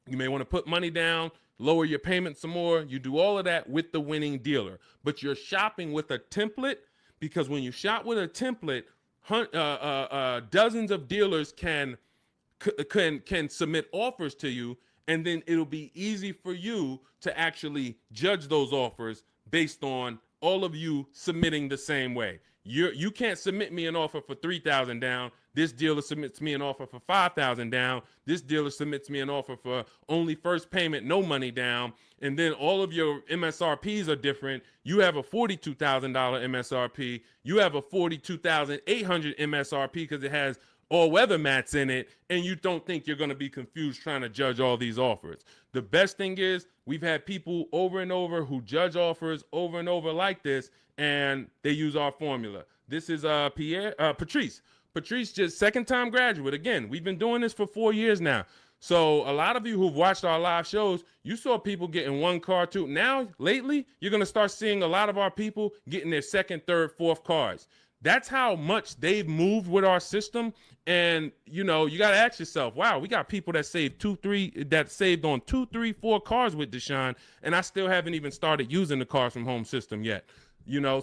You may want to put money down, lower your payment some more. You do all of that with the winning dealer. But you're shopping with a template, because when you shop with a template, dozens of dealers can submit offers to you, and then it'll be easy for you to actually judge those offers based on all of you submitting the same way. You can't submit me an offer for 3,000 down. This dealer submits me an offer for 5,000 down. This dealer submits me an offer for only first payment, no money down. And then all of your MSRPs are different. You have a $42,000 MSRP. You have a $42,800 MSRP because it has all weather mats in it. And you don't think you're going to be confused trying to judge all these offers. The best thing is we've had people over and over who judge offers over and over like this, and they use our formula. This is Patrice. Patrice, just second-time graduate. Again, we've been doing this for 4 years now. So a lot of you who've watched our live shows, you saw people getting one car, too. Now, lately, you're going to start seeing a lot of our people getting their second, third, fourth cars. That's how much they've moved with our system. And, you know, you got to ask yourself, wow, we got people that saved saved on 2, 3, 4 cars with Deshone, and I still haven't even started using the Cars from Home system yet. You know,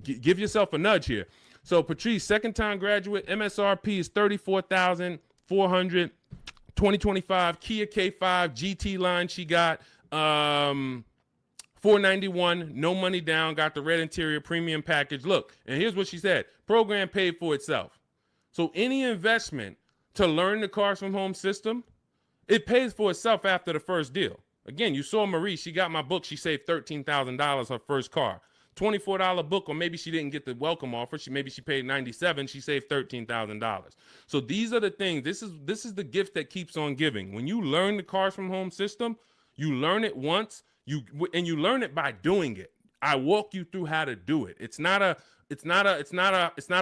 give yourself a nudge here. So Patrice, second time graduate, MSRP is $34,400. 2025 Kia K5 GT line she got. $491, no money down, got the red interior premium package. Look, and here's what she said. Program paid for itself. So any investment to learn the Cars from Home system, it pays for itself after the first deal. Again, you saw Marie, she got my book, she saved $13,000 her first car. $24 book, or maybe she didn't get the welcome offer. Maybe she paid $97, she saved $13,000. So these are the things, this is the gift that keeps on giving. When you learn the Cars from Home system, you learn it once, you learn it by doing it. I walk you through how to do it. It's not a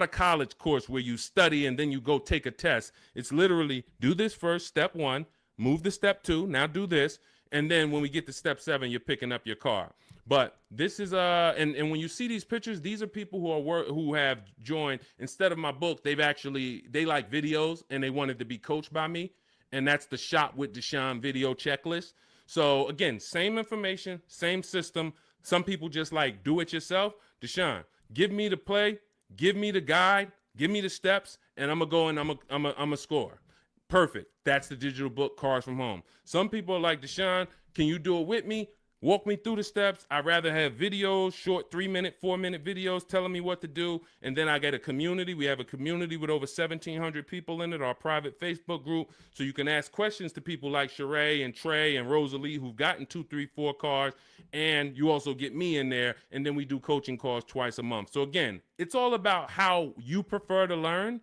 college course where you study and then you go take a test. It's literally do this first, step 1, move to step 2, now do this, and then when we get to step 7, you're picking up your car. But this is and when you see these pictures, these are people who have joined. Instead of my book, they like videos and they wanted to be coached by me, and that's the Shop with Deshone video checklist. So again, same information, same system. Some people just like do it yourself. Deshone, give me the play, give me the guide, give me the steps, and I'm gonna go and I'm a score. Perfect. That's the digital book, Cars from Home. Some people are like, Deshone, can you do it with me? Walk me through the steps. I'd rather have videos, short 3-minute, 4-minute videos telling me what to do. And then I get a community. We have a community with over 1,700 people in it, our private Facebook group. So you can ask questions to people like Sheree and Trey and Rosalie who've gotten 2, 3, 4 cars. And you also get me in there. And then we do coaching calls twice a month. So again, it's all about how you prefer to learn.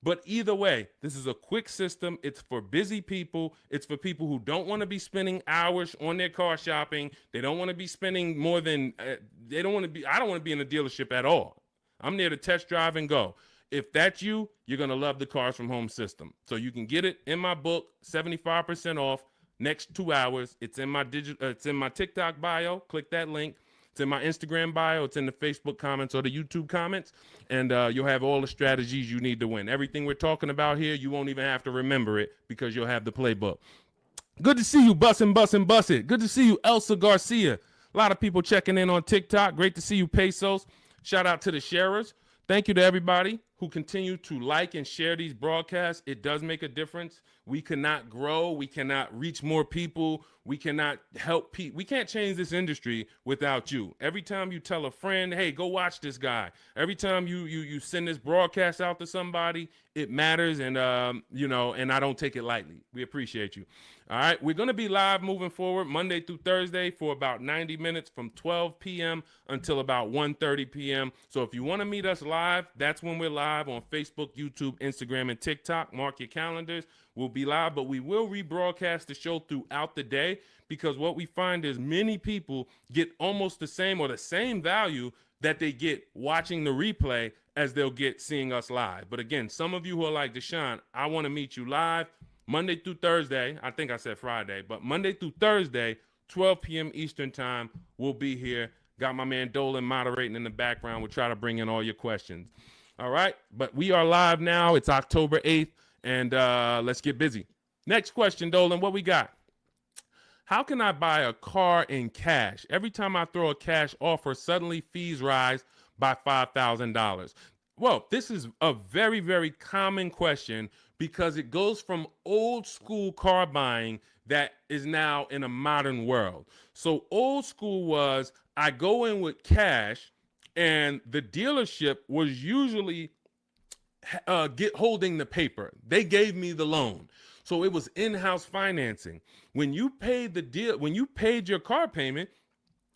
But either way, this is a quick system. It's for busy people. It's for people who don't want to be spending hours on their car shopping. They don't want to be spending more than, I don't want to be in a dealership at all. I'm there to test drive and go. If that's you, you're going to love the Cars from Home system. So you can get it in my book, 75% off, next 2 hours. It's in my it's in my TikTok bio. Click that link. It's in my Instagram bio. It's in the Facebook comments or the YouTube comments. And you'll have all the strategies you need to win. Everything we're talking about here, you won't even have to remember it because you'll have the playbook. Good to see you, Bussin'. Good to see you, Elsa Garcia. A lot of people checking in on TikTok. Great to see you, Pesos. Shout out to the sharers. Thank you to everybody who continue to like and share these broadcasts. It does make a difference. We cannot grow. We cannot reach more people. We cannot help people. We can't change this industry without you. Every time you tell a friend, hey, go watch this guy. Every time you send this broadcast out to somebody, it matters. And, and I don't take it lightly. We appreciate you. All right. We're going to be live moving forward Monday through Thursday for about 90 minutes from 12 p.m. until about 1:30 p.m. So if you want to meet us live, that's when we're live on Facebook, YouTube, Instagram, and TikTok. Mark your calendars. We'll be live, but we will rebroadcast the show throughout the day because what we find is many people get almost the same or the same value that they get watching the replay as they'll get seeing us live. But again, some of you who are like, Deshone, I want to meet you live Monday through Thursday. I think I said Friday, but Monday through Thursday, 12 p.m. Eastern time, we'll be here. Got my man Dolan moderating in the background. We'll try to bring in all your questions. All right, but we are live now. It's October 8th. And let's get busy. Next question, Dolan, what we got? How can I buy a car in cash? Every time I throw a cash offer, suddenly fees rise by $5,000. Well, this is a very, very common question because it goes from old school car buying that is now in a modern world. So old school was I go in with cash and the dealership was usually holding the paper. They gave me the loan. So it was in-house financing. When you paid when you paid your car payment,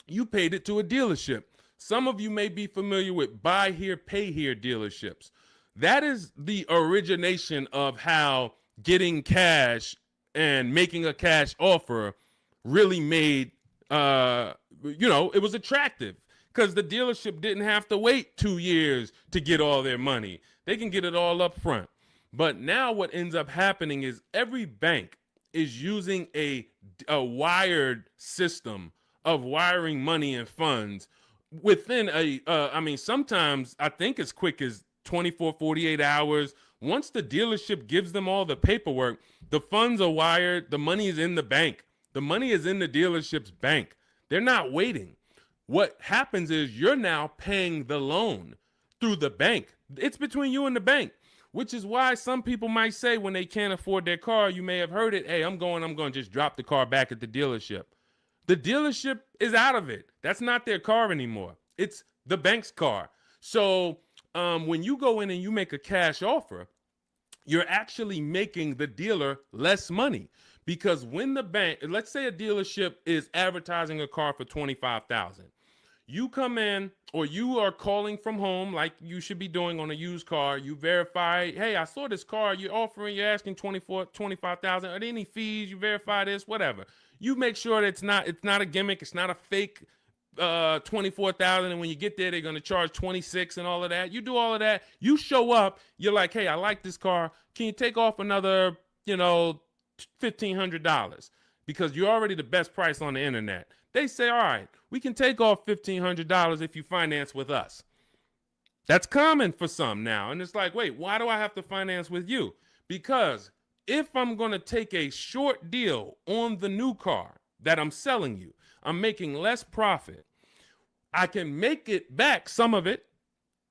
you paid it to a dealership. Some of you may be familiar with buy here, pay here dealerships. That is the origination of how getting cash and making a cash offer really made, it was attractive because the dealership didn't have to wait 2 years to get all their money. They can get it all up front. But now what ends up happening is every bank is using a wired system of wiring money and funds within sometimes I think as quick as 24, 48 hours. Once the dealership gives them all the paperwork, the funds are wired. The money is in the bank. The money is in the dealership's bank. They're not waiting. What happens is you're now paying the loan through the bank. It's between you and the bank. which is why some people might say when they can't afford their car, you may have heard it, hey, I'm going to just drop the car back at the dealership. The dealership is out of it. That's not their car anymore. It's the bank's car. So when you go in and you make a cash offer, you're actually making the dealer less money, because when the bank, let's say a dealership is advertising a car for $25,000. You come in, or you are calling from home like you should be doing on a used car. You verify, hey, I saw this car you're offering, you're asking 25,000. Are there any fees? You verify this, whatever. You make sure that it's not a gimmick, it's not a fake 24,000, and when you get there they're going to charge 26 and all of that. You do all of that, you show up, you're like, hey, I like this car, can you take off another $1,500, because you're already the best price on the internet. They say, all right, we can take off $1,500 if you finance with us. That's common for some now, and it's like, wait, why do I have to finance with you? Because if I'm going to take a short deal on the new car that I'm selling you, I'm making less profit. I can make it back, some of it,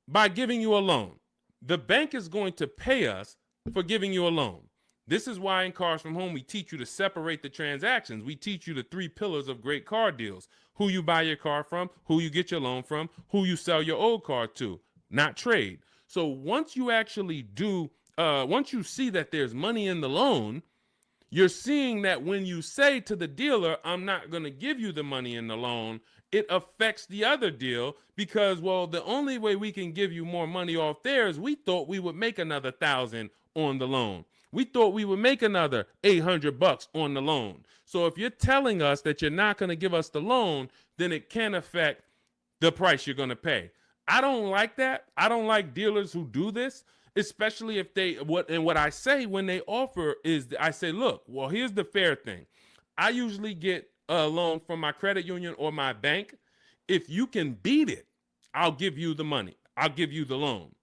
by giving you a loan. The bank is going to pay us for giving you a loan. This is why in Cars from Home, we teach you to separate the transactions. We teach you the 3 pillars of great car deals: who you buy your car from, who you get your loan from, who you sell your old car to, not trade. So once you actually once you see that there's money in the loan, you're seeing that when you say to the dealer, I'm not going to give you the money in the loan, it affects the other deal, because, well, the only way we can give you more money off there is we thought we would make another $1,000 on the loan. We thought we would make another $800 on the loan. So if you're telling us that you're not going to give us the loan, then it can affect the price you're going to pay. I don't like that. I don't like dealers who do this, especially if what I say when they offer is, I say, look, well, here's the fair thing. I usually get a loan from my credit union or my bank. If you can beat it, I'll give you the money. I'll give you the loan.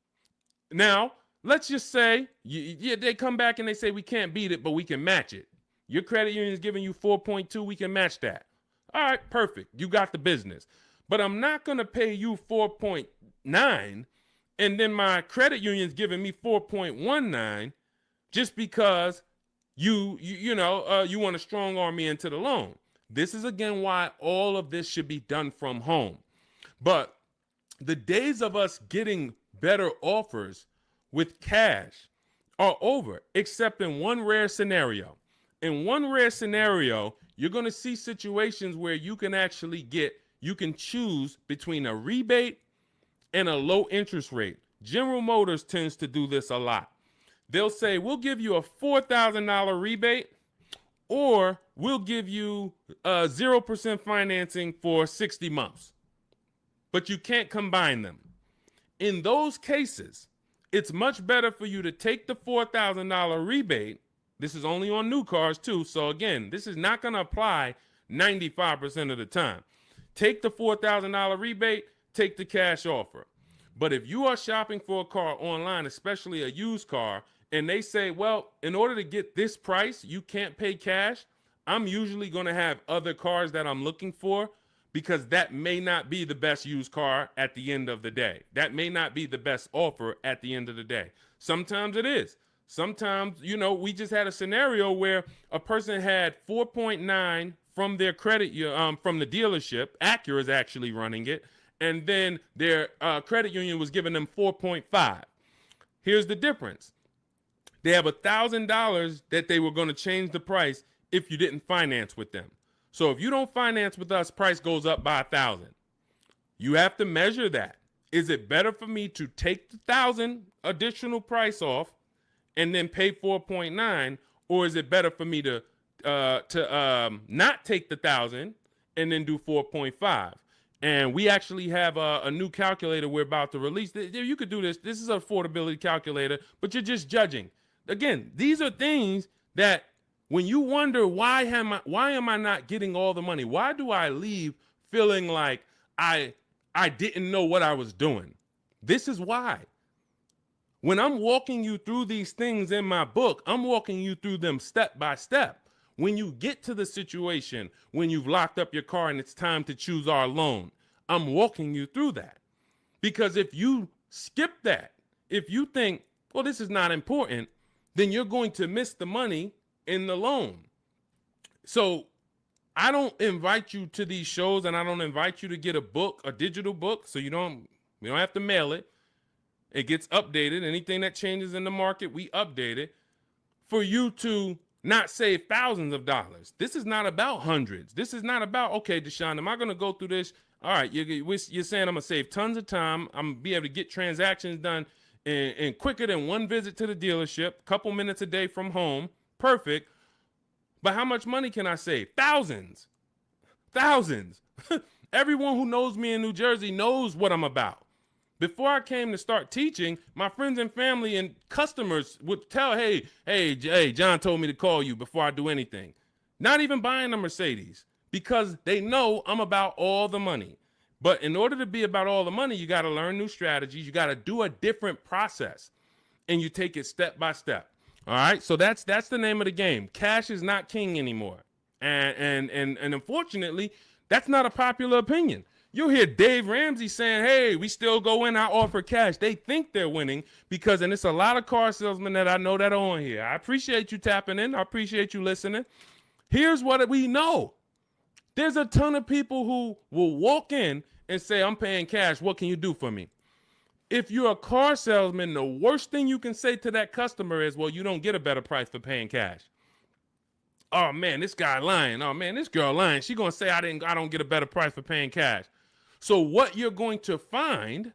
Now, let's just say they come back and they say, we can't beat it, but we can match it. Your credit union is giving you 4.2. We can match that. All right, perfect. You got the business. But I'm not going to pay you 4.9, and then my credit union's giving me 4.19 just because you want to strong arm me into the loan. This is, again, why all of this should be done from home. But the days of us getting better offers with cash are over, except in one rare scenario. In one rare scenario, you're going to see situations where you can choose between a rebate and a low interest rate. General Motors tends to do this a lot. They'll say, we'll give you a $4,000 rebate, or we'll give you 0% financing for 60 months. But you can't combine them. In those cases, it's much better for you to take the $4,000 rebate. This is only on new cars too. So again, this is not going to apply 95% of the time. Take the $4,000 rebate, take the cash offer. But if you are shopping for a car online, especially a used car, and they say, well, in order to get this price, you can't pay cash, I'm usually going to have other cars that I'm looking for, because that may not be the best used car at the end of the day. That may not be the best offer at the end of the day. Sometimes it is. Sometimes, we just had a scenario where a person had 4.9 from their credit, from the dealership. Acura is actually running it. And then their credit union was giving them 4.5. Here's the difference. They have $1,000 that they were going to change the price if you didn't finance with them. So if you don't finance with us, price goes up by $1,000. You have to measure that. Is it better for me to take the $1,000 additional price off and then pay 4.9, or is it better for me to not take the $1,000 and then do 4.5? And we actually have a new calculator we're about to release. You could do this. This is an affordability calculator, but you're just judging. Again, these are things that when you wonder, why am I not getting all the money? Why do I leave feeling like I didn't know what I was doing? This is why. When I'm walking you through these things in my book, I'm walking you through them step by step. When you get to the situation, when you've locked up your car and it's time to choose our loan, I'm walking you through that. Because if you skip that, if you think, well, this is not important, then you're going to miss the money in the loan. So I don't invite you to these shows, and I don't invite you to get a book, a digital book, so we don't have to mail it. It gets updated. Anything that changes in the market, we update it for you to not save thousands of dollars. This is not about hundreds. This is not about, okay, Deshone, am I going to go through this? All right, you're saying I'm going to save tons of time. I'm going to be able to get transactions done in quicker than one visit to the dealership, couple minutes a day from home. Perfect. But how much money can I save? Thousands. Thousands. Everyone who knows me in New Jersey knows what I'm about. Before I came to start teaching, my friends and family and customers would tell, hey, John told me to call you before I do anything. Not even buying a Mercedes, because they know I'm about all the money. But in order to be about all the money, you got to learn new strategies. You got to do a different process, and you take it step by step. All right, so that's the name of the game. Cash is not king anymore, and unfortunately, that's not a popular opinion. You'll hear Dave Ramsey saying, hey, we still go in, I offer cash. They think they're winning because, and it's a lot of car salesmen that I know that are on here. I appreciate you tapping in. I appreciate you listening. Here's what we know. There's a ton of people who will walk in and say, I'm paying cash. What can you do for me? If you're a car salesman, the worst thing you can say to that customer is, well, you don't get a better price for paying cash. Oh man, this guy lying. Oh man, this girl lying. She gonna say I don't get a better price for paying cash. So what you're going to find,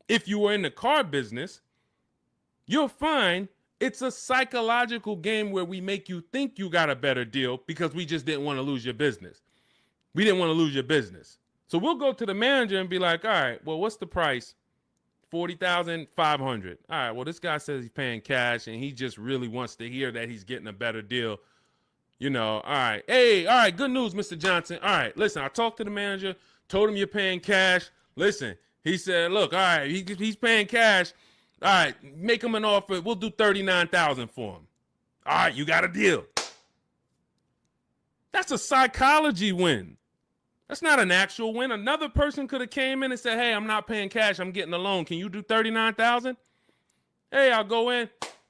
if you were in the car business, you'll find it's a psychological game where we make you think you got a better deal because we just didn't want to lose your business. We didn't want to lose your business. So we'll go to the manager and be like, all right, well, what's the price? $40,500. All right, well, this guy says he's paying cash and he just really wants to hear that he's getting a better deal. You know, all right. Hey, all right, good news, Mr. Johnson. All right, listen, I talked to the manager, told him you're paying cash. Listen, he said, look, all right, he's paying cash. All right, make him an offer. We'll do $39,000 for him. All right, you got a deal. That's a psychology win. That's not an actual win. Another person could have came in and said, hey, I'm not paying cash. I'm getting a loan. Can you do $39,000? Hey, I'll go in.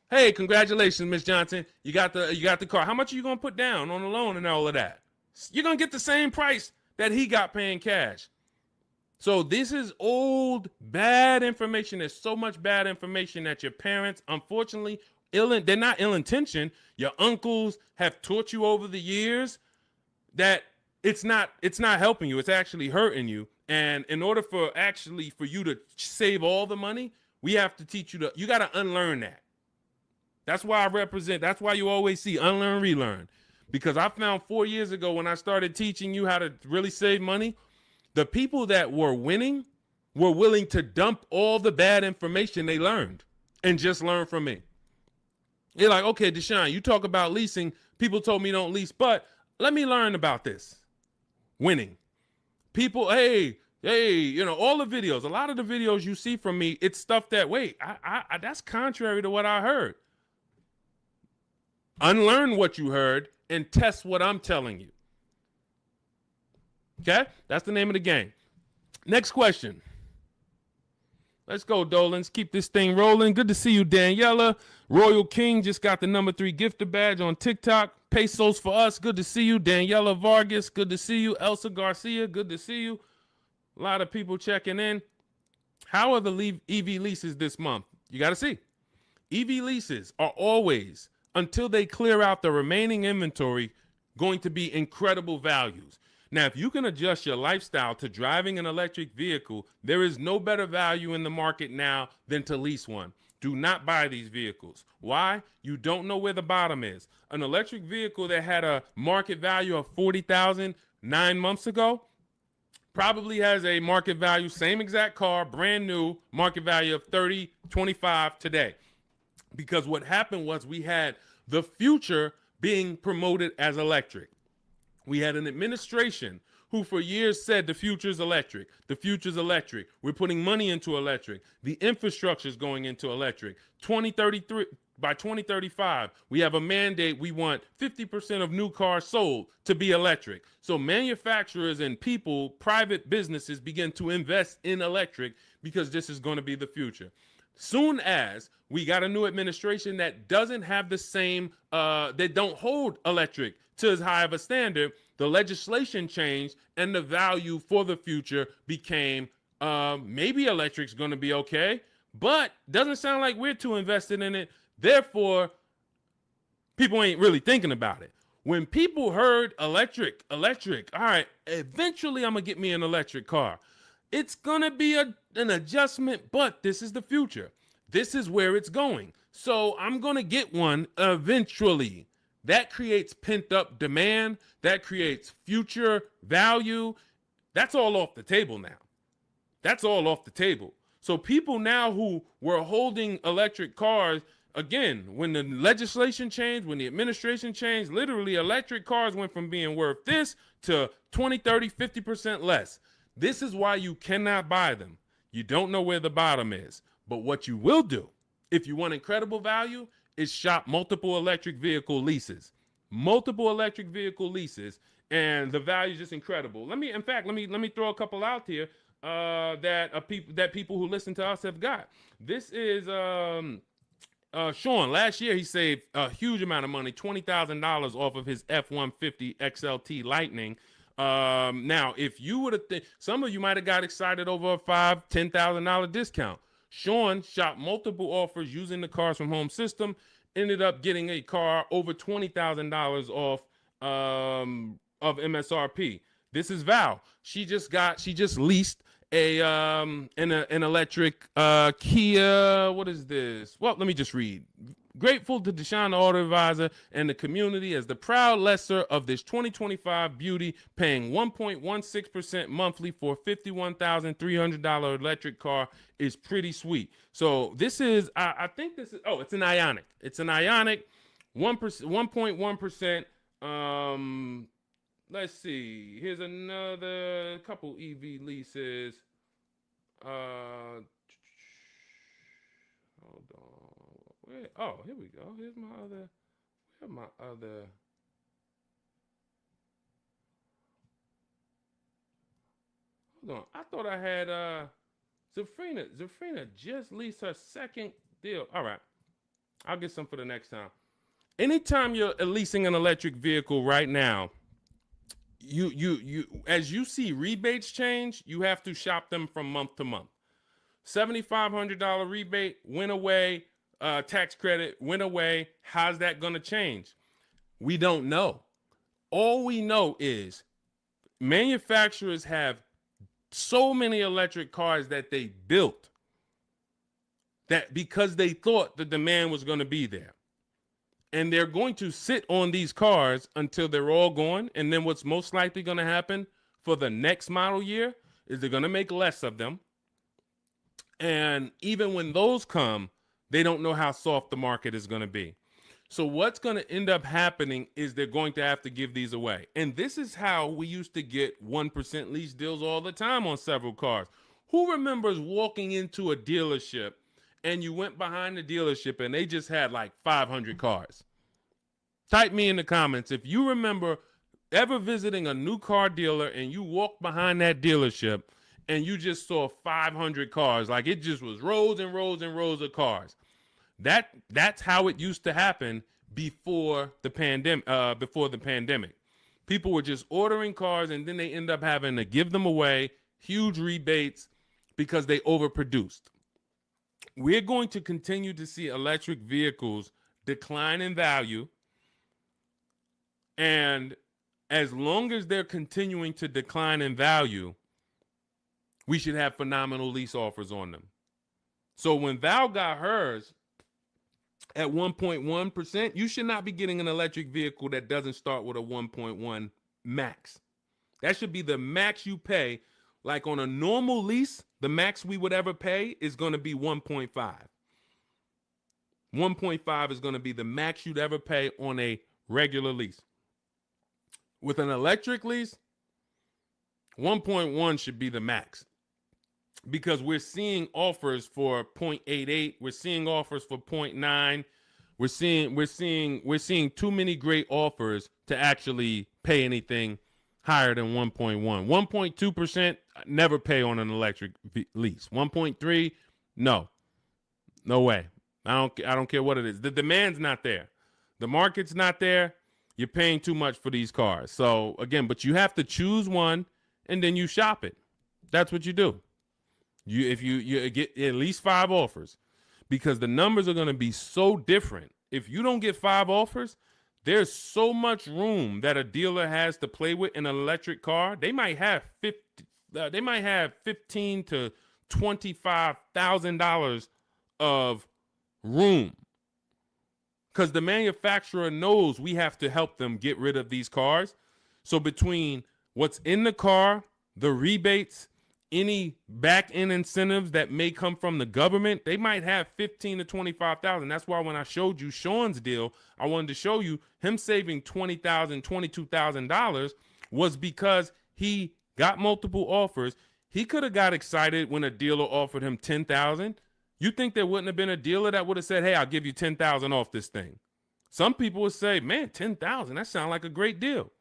Hey, congratulations, Miss Johnson. You got the car. How much are you going to put down on the loan and all of that? You're going to get the same price that he got paying cash. So this is old, bad information. There's so much bad information that your parents, unfortunately, they're not ill-intentioned. Your uncles have taught you over the years that it's not helping you. It's actually hurting you. And in order for you to save all the money, we have to teach you you got to unlearn that. That's why that's why you always see unlearn, relearn. Because I found 4 years ago when I started teaching you how to really save money, the people that were winning were willing to dump all the bad information they learned and just learn from me. They're like, okay, Deshone, you talk about leasing. People told me don't lease, but let me learn about this. Winning. People, hey, all the videos, a lot of the videos you see from me, it's stuff that, wait, I that's contrary to what I heard. Unlearn what you heard and test what I'm telling you. Okay? That's the name of the game. Next question. Let's go, Dolans. Keep this thing rolling. Good to see you, Daniela. Royal King just got the #3 gifter badge on TikTok. Pesos for us. Good to see you. Daniela Vargas. Good to see you. Elsa Garcia. Good to see you. A lot of people checking in. How are the EV leases this month? You got to see. EV leases are always, until they clear out the remaining inventory, going to be incredible values. Now, if you can adjust your lifestyle to driving an electric vehicle, there is no better value in the market now than to lease one. Do not buy these vehicles. Why? You don't know where the bottom is. An electric vehicle that had a market value of $40,000 9 months ago probably has a market value, same exact car, brand new, market value of $30, $25 today. Because what happened was we had the future being promoted as electric. We had an administration who for years said the future is electric. The future is electric. We're putting money into electric. The infrastructure is going into electric. 2033, by 2035, we have a mandate. We want 50% of new cars sold to be electric. So manufacturers and people, private businesses begin to invest in electric because this is going to be the future. Soon as we got a new administration that doesn't have the same, that don't hold electric to as high of a standard, the legislation changed and the value for the future became maybe electric's going to be okay, but doesn't sound like we're too invested in it. Therefore, people ain't really thinking about it. When people heard electric, all right, eventually I'm going to get me an electric car. It's going to be an adjustment, but this is the future. This is where it's going. So I'm going to get one eventually. That creates pent up demand. That creates future value. That's all off the table now. That's all off the table. So people now who were holding electric cars, again, when the legislation changed, when the administration changed, literally electric cars went from being worth this to 20, 30, 50% less. This is why you cannot buy them. You don't know where the bottom is. But what you will do, if you want incredible value, is shop multiple electric vehicle leases. Multiple electric vehicle leases, and the value is just incredible. Let me throw a couple out here that people who listen to us have got. This is Sean. Last year he saved a huge amount of money, $20,000 off of his F-150 XLT Lightning. Now, if you would have, some of you might have got excited over a $5,000-$10,000 discount. Sean shopped multiple offers using the Cars from Home system, ended up getting a car over $20,000 off of MSRP. This is Val. She just leased an electric Kia. What is this? Well, let me just read. Grateful to Deshone the Auto Advisor and the community as the proud lessor of this 2025 beauty, paying 1.16% monthly for a $51,300 electric car is pretty sweet. So this is, I think this is, it's an Ioniq. It's an Ioniq, 1.1%. Let's see. Here's another couple EV leases. Hold on. Here we go. Here's my other. Where's my other? Hold on. I thought I had Zafrina. Zafrina just leased her second deal. All right. I'll get some for the next time. Anytime you're leasing an electric vehicle right now, you as you see rebates change, you have to shop them from month to month. $7,500 rebate went away. Tax credit went away. How's that going to change? We don't know. All we know is manufacturers have so many electric cars that they built that because they thought the demand was going to be there. And they're going to sit on these cars until they're all gone. And then what's most likely going to happen for the next model year is they're going to make less of them. And even when those come, they don't know how soft the market is going to be. So what's going to end up happening is they're going to have to give these away. And this is how we used to get 1% lease deals all the time on several cars. Who remembers walking into a dealership and you went behind the dealership and they just had like 500 cars? Type me in the comments if you remember ever visiting a new car dealer and you walked behind that dealership and you just saw 500 cars, like it just was rows and rows and rows of cars. That's how it used to happen before the pandemic. People were just ordering cars and then they end up having to give them away, huge rebates because they overproduced. We're going to continue to see electric vehicles decline in value. And as long as they're continuing to decline in value, we should have phenomenal lease offers on them. So when Val got hers at 1.1%, you should not be getting an electric vehicle that doesn't start with a 1.1 max. That should be the max you pay. Like on a normal lease, the max we would ever pay is going to be 1.5. 1.5 is going to be the max you'd ever pay on a regular lease. With an electric lease, 1.1 should be the max. Because we're seeing offers for 0.88, we're seeing offers for 0.9. We're seeing too many great offers to actually pay anything higher than 1.1. 1.2% never pay on an electric lease. 1.3, no. No way. I don't care what it is. The demand's not there. The market's not there. You're paying too much for these cars. So again, but you have to choose one and then you shop it. That's what you do. If you get at least 5 offers, because the numbers are going to be so different. If you don't get 5 offers, there's so much room that a dealer has to play with in an electric car. They might have $15 to $25,000 of room, because the manufacturer knows we have to help them get rid of these cars. So between what's in the car, the rebates, any back end incentives that may come from the government, they might have 15 to 25,000. That's why when I showed you Sean's deal, I wanted to show you him saving $20,000, $22,000 was because he got multiple offers. He could have got excited when a dealer offered him 10,000. You think there wouldn't have been a dealer that would have said, "Hey, I'll give you 10,000 off this thing"? Some people would say, "Man, 10,000, that sounds like a great deal."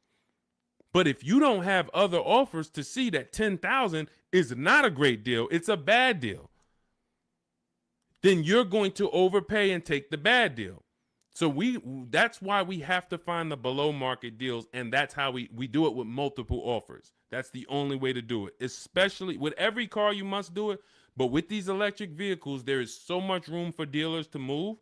But if you don't have other offers to see that 10,000 is not a great deal, it's a bad deal, then you're going to overpay and take the bad deal. So that's why we have to find the below market deals, and that's how we do it with multiple offers. That's the only way to do it. Especially with every car, you must do it. But with these electric vehicles, there is so much room for dealers to move.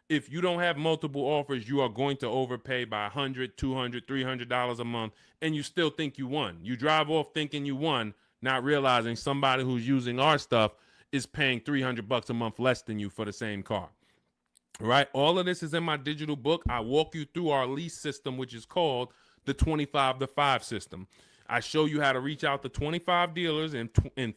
If you don't have multiple offers, you are going to overpay by $100, $200, $300 a month, and you still think you won. You drive off thinking you won, not realizing somebody who's using our stuff is paying $300 a month less than you for the same car. All right? All of this is in my digital book. I walk you through our lease system, which is called the 25 to 5 system. I show you how to reach out to 25 dealers in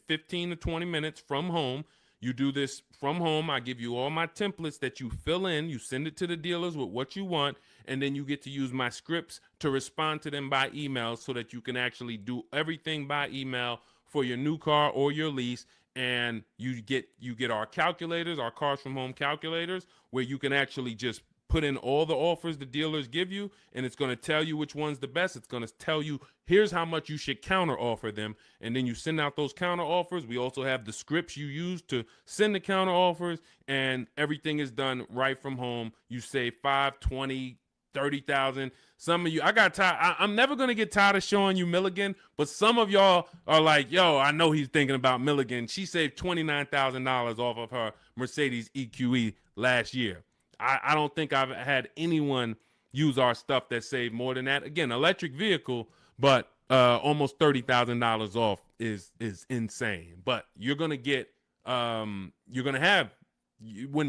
15 to 20 minutes from home. You do this from home. I give you all my templates that you fill in. You send it to the dealers with what you want, and then you get to use my scripts to respond to them by email so that you can actually do everything by email for your new car or your lease. And you get our calculators, our Cars from Home calculators, where you can actually just put in all the offers the dealers give you, and it's going to tell you which one's the best. It's going to tell you, here's how much you should counter offer them. And then you send out those counter offers. We also have the scripts you use to send the counter offers, and everything is done right from home. You save 5, 20, 30,000. Some of you, I got tired. I'm never going to get tired of showing you Milligan, but some of y'all are like, yo, I know he's thinking about Milligan. She saved $29,000 off of her Mercedes EQE last year. I don't think I've had anyone use our stuff that saved more than that. Again, electric vehicle, but almost $30,000 off is insane. But you're gonna get when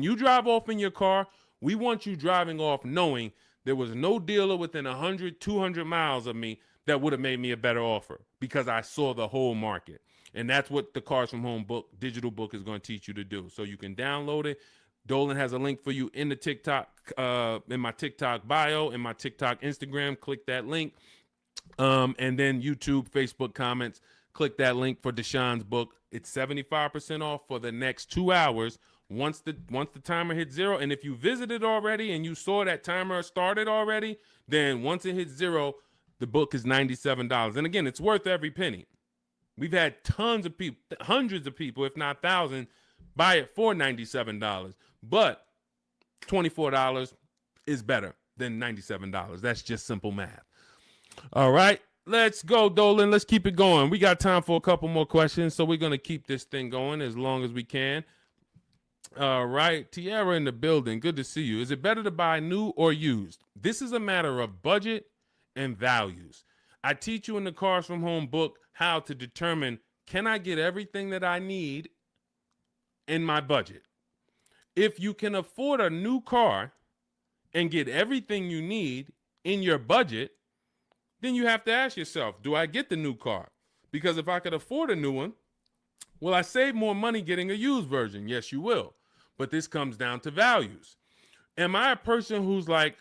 you drive off in your car, we want you driving off knowing there was no dealer within 100, 200 miles of me that would have made me a better offer, because I saw the whole market. And that's what the Cars from Home book, digital book, is going to teach you to do. So you can download it. Dolan has a link for you in the TikTok, in my TikTok bio, in my TikTok Instagram. Click that link. And then YouTube, Facebook comments, click that link for Deshaun's book. It's 75% off for the next 2 hours. Once the timer hits 0, and if you visited already and you saw that timer started already, then once it hits 0, the book is $97. And again, it's worth every penny. We've had tons of people, hundreds of people, if not thousands, buy it for $97. But $24 is better than $97. That's just simple math. All right, let's go, Dolan. Let's keep it going. We got time for a couple more questions, so we're going to keep this thing going as long as we can. All right, Tiara in the building. Good to see you. Is it better to buy new or used? This is a matter of budget and values. I teach you in the Cars from Home book how to determine, can I get everything that I need in my budget? If you can afford a new car and get everything you need in your budget, then you have to ask yourself, do I get the new car? Because if I could afford a new one, will I save more money getting a used version? Yes, you will. But this comes down to values. Am I a person who's like,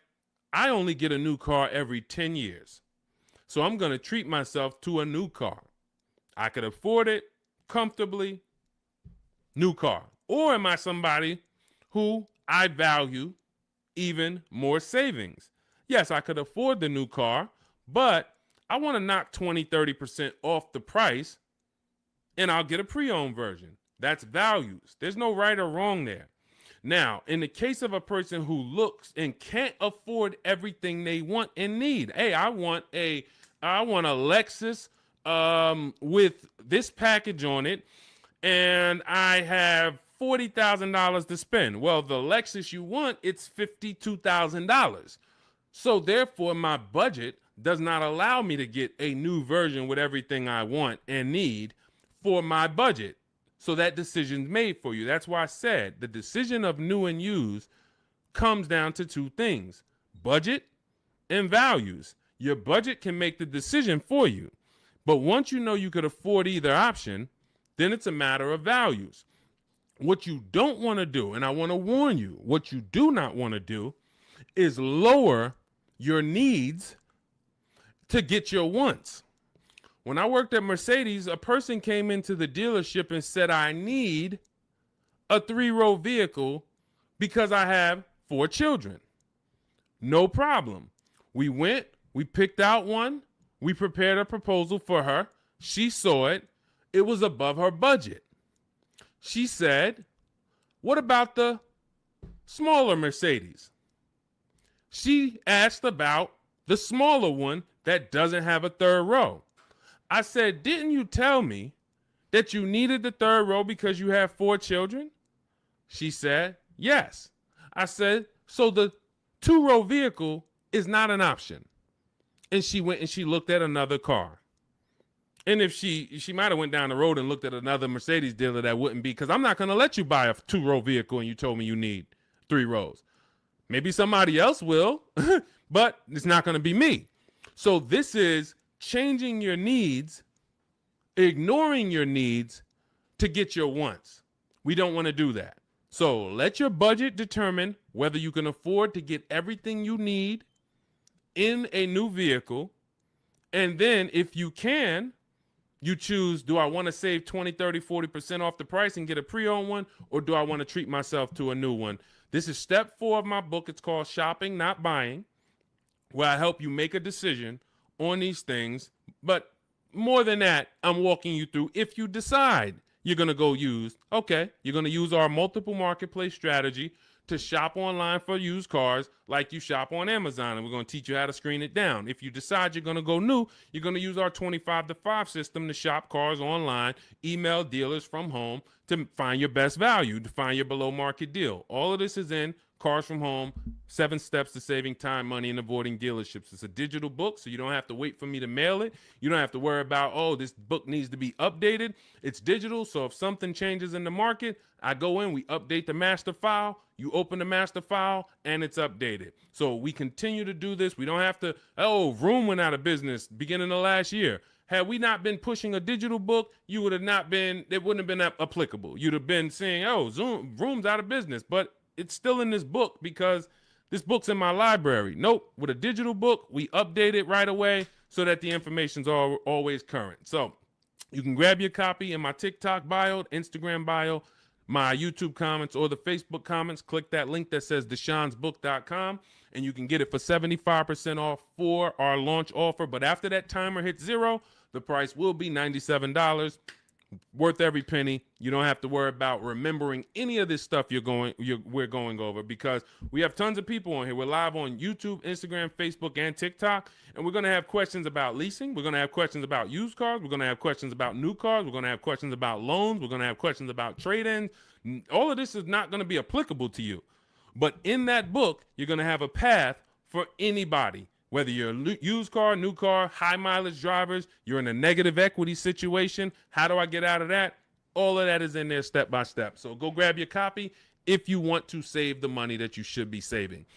I only get a new car every 10 years, so I'm going to treat myself to a new car? I could afford it comfortably, new car. Or am I somebody who I value even more savings? Yes, I could afford the new car, but I want to knock 20, 30% off the price, and I'll get a pre-owned version. That's values. There's no right or wrong there. Now, in the case of a person who looks and can't afford everything they want and need, hey, I want a Lexus with this package on it, and I have $40,000 to spend. Well, the Lexus you want, it's $52,000. So therefore, my budget does not allow me to get a new version with everything I want and need for my budget. So that decision's made for you. That's why I said the decision of new and used comes down to two things: budget and values. Your budget can make the decision for you. But once you know you could afford either option, then it's a matter of values. What you don't want to do, and I want to warn you, what you do not want to do is lower your needs to get your wants. When I worked at Mercedes, a person came into the dealership and said, I need a 3-row vehicle because I have 4 children. No problem. We went, we picked out one, we prepared a proposal for her. She saw it. It was above her budget. She said, what about the smaller Mercedes? She asked about the smaller one that doesn't have a 3rd row. I said, didn't you tell me that you needed the 3rd row because you have 4 children? She said, yes. I said, so the 2-row vehicle is not an option. And she went and she looked at another car. And if she might have went down the road and looked at another Mercedes dealer, that wouldn't be, because I'm not going to let you buy a 2-row vehicle and you told me you need 3 rows. Maybe somebody else will, but it's not going to be me. So this is changing your needs, ignoring your needs to get your wants. We don't want to do that. So let your budget determine whether you can afford to get everything you need in a new vehicle. And then if you can, you choose, do I want to save 20, 30, 40% off the price and get a pre-owned one, or do I want to treat myself to a new one? This is step 4 of my book. It's called Shopping, Not Buying, where I help you make a decision on these things. But more than that, I'm walking you through, if you decide you're going to go used, okay, you're going to use our multiple marketplace strategy to shop online for used cars like you shop on Amazon, and we're going to teach you how to screen it down. If you decide you're going to go new, you're going to use our 25 to 5 system to shop cars online, email dealers from home to find your best value, to find your below market deal. All of this is in Cars from Home, 7 Steps to Saving Time, Money, and Avoiding Dealerships. It's a digital book, so you don't have to wait for me to mail it. You don't have to worry about, oh, this book needs to be updated. It's digital, so if something changes in the market, I go in, we update the master file, you open the master file, and it's updated. So we continue to do this. We don't have to, oh, Vroom went out of business beginning of last year. Had we not been pushing a digital book, you would have not been, it wouldn't have been applicable. You'd have been saying, oh, Vroom's out of business, but it's still in this book because this book's in my library. Nope, with a digital book, we update it right away so that the information's always current. So you can grab your copy in my TikTok bio, Instagram bio, my YouTube comments, or the Facebook comments. Click that link that says deshonsbook.com, and you can get it for 75% off for our launch offer. But after that timer hits 0, the price will be $97. Worth every penny. You don't have to worry about remembering any of this stuff we're going over, because we have tons of people on here. We're live on YouTube, Instagram, Facebook, and TikTok, and we're going to have questions about leasing. We're going to have questions about used cars. We're going to have questions about new cars. We're going to have questions about loans. We're going to have questions about trade-ins. All of this is not going to be applicable to you, but in that book, you're going to have a path for anybody. Whether you're a used car, new car, high mileage drivers, you're in a negative equity situation, how do I get out of that? All of that is in there step by step. So go grab your copy if you want to save the money that you should be saving.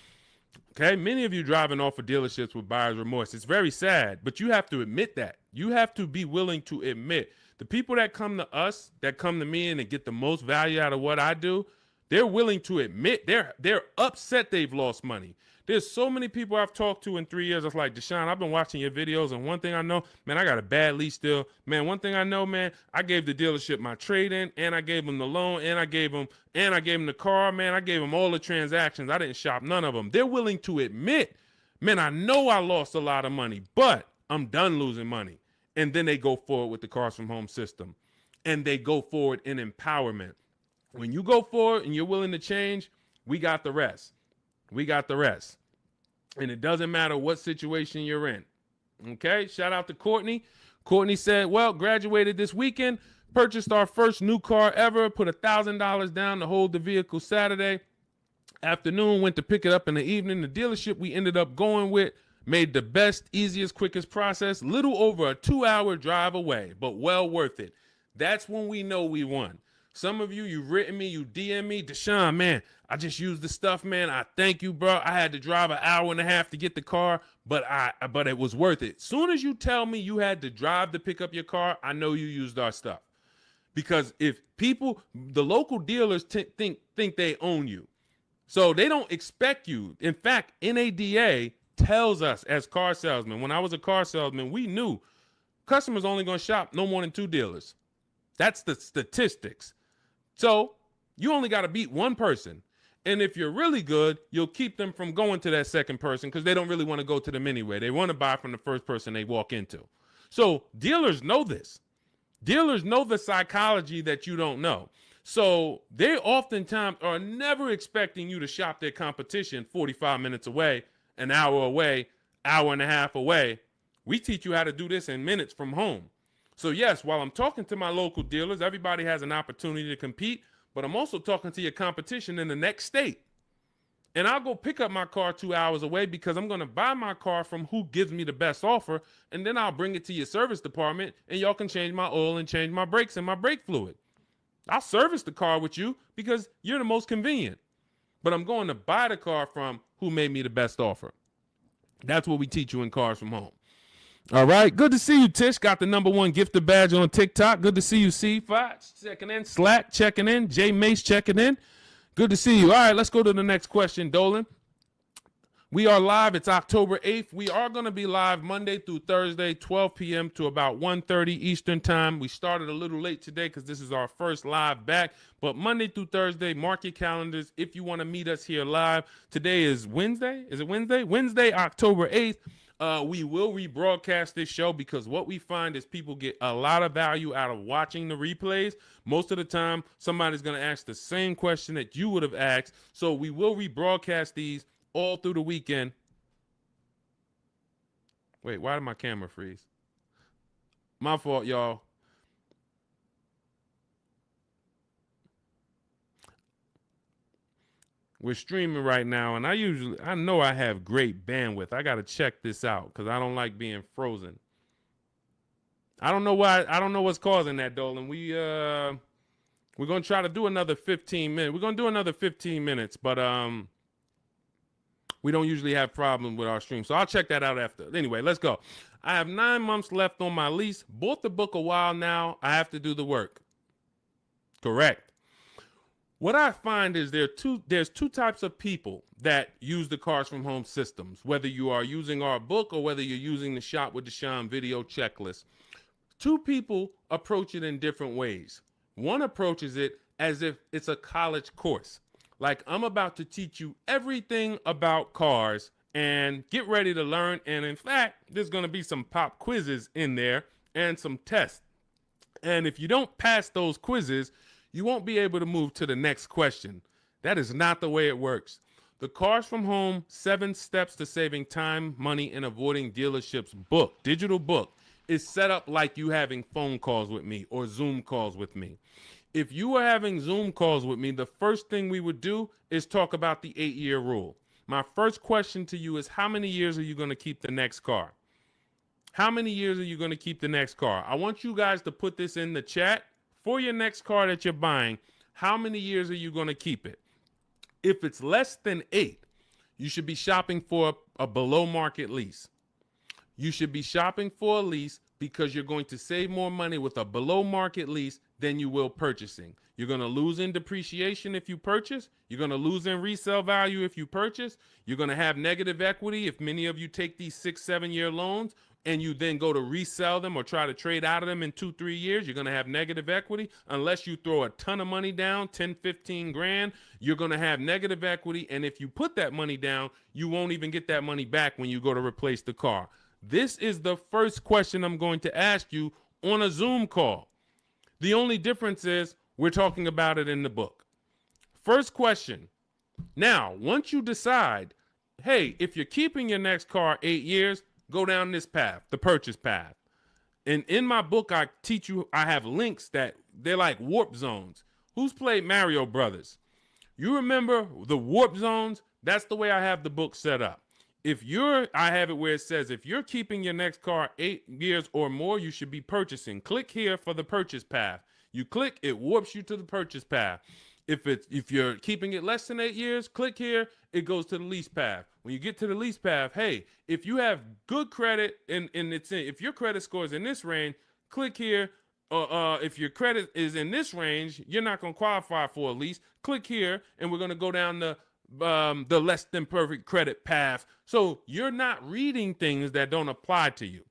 Okay, many of you driving off of dealerships with buyer's remorse. It's very sad, but you have to admit that. You have to be willing to admit the people that come to us, that come to me and get the most value out of what I do, they're willing to admit they're upset they've lost money. There's so many people I've talked to in 3 years. It's like, Deshone, I've been watching your videos, and one thing I know, man, I got a bad lease deal. Man, one thing I know, man, I gave the dealership my trade-in, and I gave them the loan, and I gave them the car, man. I gave them all the transactions. I didn't shop none of them. They're willing to admit, man, I know I lost a lot of money, but I'm done losing money. And then they go forward with the Cars from Home system, and they go forward in empowerment. When you go for it and you're willing to change, we got the rest. We got the rest. And it doesn't matter what situation you're in. Okay, shout out to Courtney. Courtney said, well, graduated this weekend, purchased our first new car ever, put $1,000 down to hold the vehicle Saturday afternoon, went to pick it up in the evening. The dealership we ended up going with made the best, easiest, quickest process, little over a 2-hour drive away, but well worth it. That's when we know we won. Some of you, you've written me, you DM me, Deshone, man, I just used the stuff, man. I thank you, bro. I had to drive an hour and a half to get the car, but it was worth it. Soon as you tell me you had to drive to pick up your car, I know you used our stuff. Because if people, the local dealers think they own you. So they don't expect you. In fact, NADA tells us as car salesmen, when I was a car salesman, we knew customers only going to shop no more than 2 dealers. That's the statistics. So you only got to beat one person. And if you're really good, you'll keep them from going to that second person because they don't really want to go to them anyway. They want to buy from the first person they walk into. So dealers know this. Dealers know the psychology that you don't know. So they oftentimes are never expecting you to shop their competition 45 minutes away, an hour away, hour and a half away. We teach you how to do this in minutes from home. So yes, while I'm talking to my local dealers, everybody has an opportunity to compete, but I'm also talking to your competition in the next state. And I'll go pick up my car 2 hours away because I'm going to buy my car from who gives me the best offer, and then I'll bring it to your service department, and y'all can change my oil and change my brakes and my brake fluid. I'll service the car with you because you're the most convenient. But I'm going to buy the car from who made me the best offer. That's what we teach you in Cars from Home. All right. Good to see you, Tish. Got the #1 gifted badge on TikTok. Good to see you, C5 checking in. Slack checking in. J Mace checking in. Good to see you. All right, let's go to the next question, Dolan. We are live. It's October 8th. We are going to be live Monday through Thursday, 12 p.m. to about 1:30 Eastern time. We started a little late today because this is our first live back. But Monday through Thursday, mark your calendars if you want to meet us here live. Today is Wednesday. Is it Wednesday? Wednesday, October 8th. We will rebroadcast this show because what we find is people get a lot of value out of watching the replays. Most of the time, somebody's going to ask the same question that you would have asked. So we will rebroadcast these all through the weekend. Wait, why did my camera freeze? My fault, y'all. We're streaming right now, and I know I have great bandwidth. I got to check this out because I don't like being frozen. I don't know why. I don't know what's causing that, Dolan. We're going to try to do another 15 minutes. We're going to do another 15 minutes, but we don't usually have problems with our stream. So I'll check that out after. Anyway, let's go. I have 9 months left on my lease. Bought the book a while now. I have to do the work. Correct. What I find is there's two types of people that use the Cars from Home systems, whether you are using our book or whether you're using the Shop with Deshone video checklist. 2 people approach it in different ways. One approaches it as if it's a college course. Like, I'm about to teach you everything about cars and get ready to learn. And in fact, there's going to be some pop quizzes in there and some tests. And if you don't pass those quizzes, you won't be able to move to the next question. That is not the way it works. The Cars from Home 7 Steps to Saving Time, Money, and Avoiding Dealerships book, digital book, is set up like you having phone calls with me or Zoom calls with me. If you were having Zoom calls with me, the first thing we would do is talk about the 8-year rule. My first question to you is, how many years are you going to keep the next car? How many years are you going to keep the next car? I want you guys to put this in the chat. For your next car that you're buying, how many years are you going to keep it? If it's less than 8, you should be shopping for a below market lease. You should be shopping for a lease because you're going to save more money with a below market lease than you will purchasing. You're going to lose in depreciation if you purchase. You're going to lose in resale value if you purchase. You're going to have negative equity if many of you take these 6-7 year loans and you then go to resell them or try to trade out of them in 2-3 years. You're going to have negative equity. Unless you throw a ton of money down, 10, 15 grand, you're going to have negative equity. And if you put that money down, you won't even get that money back when you go to replace the car. This is the first question I'm going to ask you on a Zoom call. The only difference is we're talking about it in the book. First question. Now, once you decide, hey, if you're keeping your next car 8 years, go down this path, the purchase path. And in my book, I teach you, I have links that they're like warp zones. Who's played Mario Brothers? You remember the warp zones? That's the way I have the book set up. I have it where it says, if you're keeping your next car 8 years or more, you should be purchasing. Click here for the purchase path. You click, it warps you to the purchase path. If you're keeping it less than 8 years, click here, it goes to the lease path. When you get to the lease path, hey, if you have good credit if your credit score is in this range, click here. If your credit is in this range, you're not going to qualify for a lease. Click here, and we're going to go down the less than perfect credit path. So you're not reading things that don't apply to you.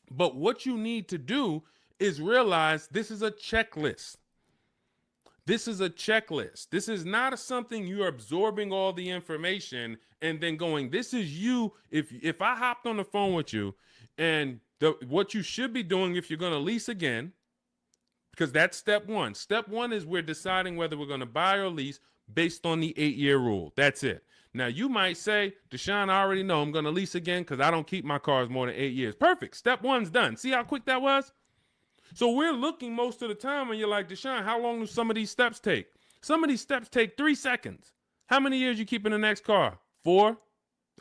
But what you need to do is realize this is a checklist. This is a checklist. This is not something you're absorbing all the information and then going, this is you. If I hopped on the phone with you and what you should be doing if you're going to lease again, because that's step one. Step one is we're deciding whether we're going to buy or lease based on the 8-year rule. That's it. Now, you might say, Deshone, I already know I'm going to lease again because I don't keep my cars more than 8 years. Perfect. Step one's done. See how quick that was? So we're looking most of the time and you're like, Deshone, how long do some of these steps take? Some of these steps take 3 seconds. How many years you keep in the next car? 4?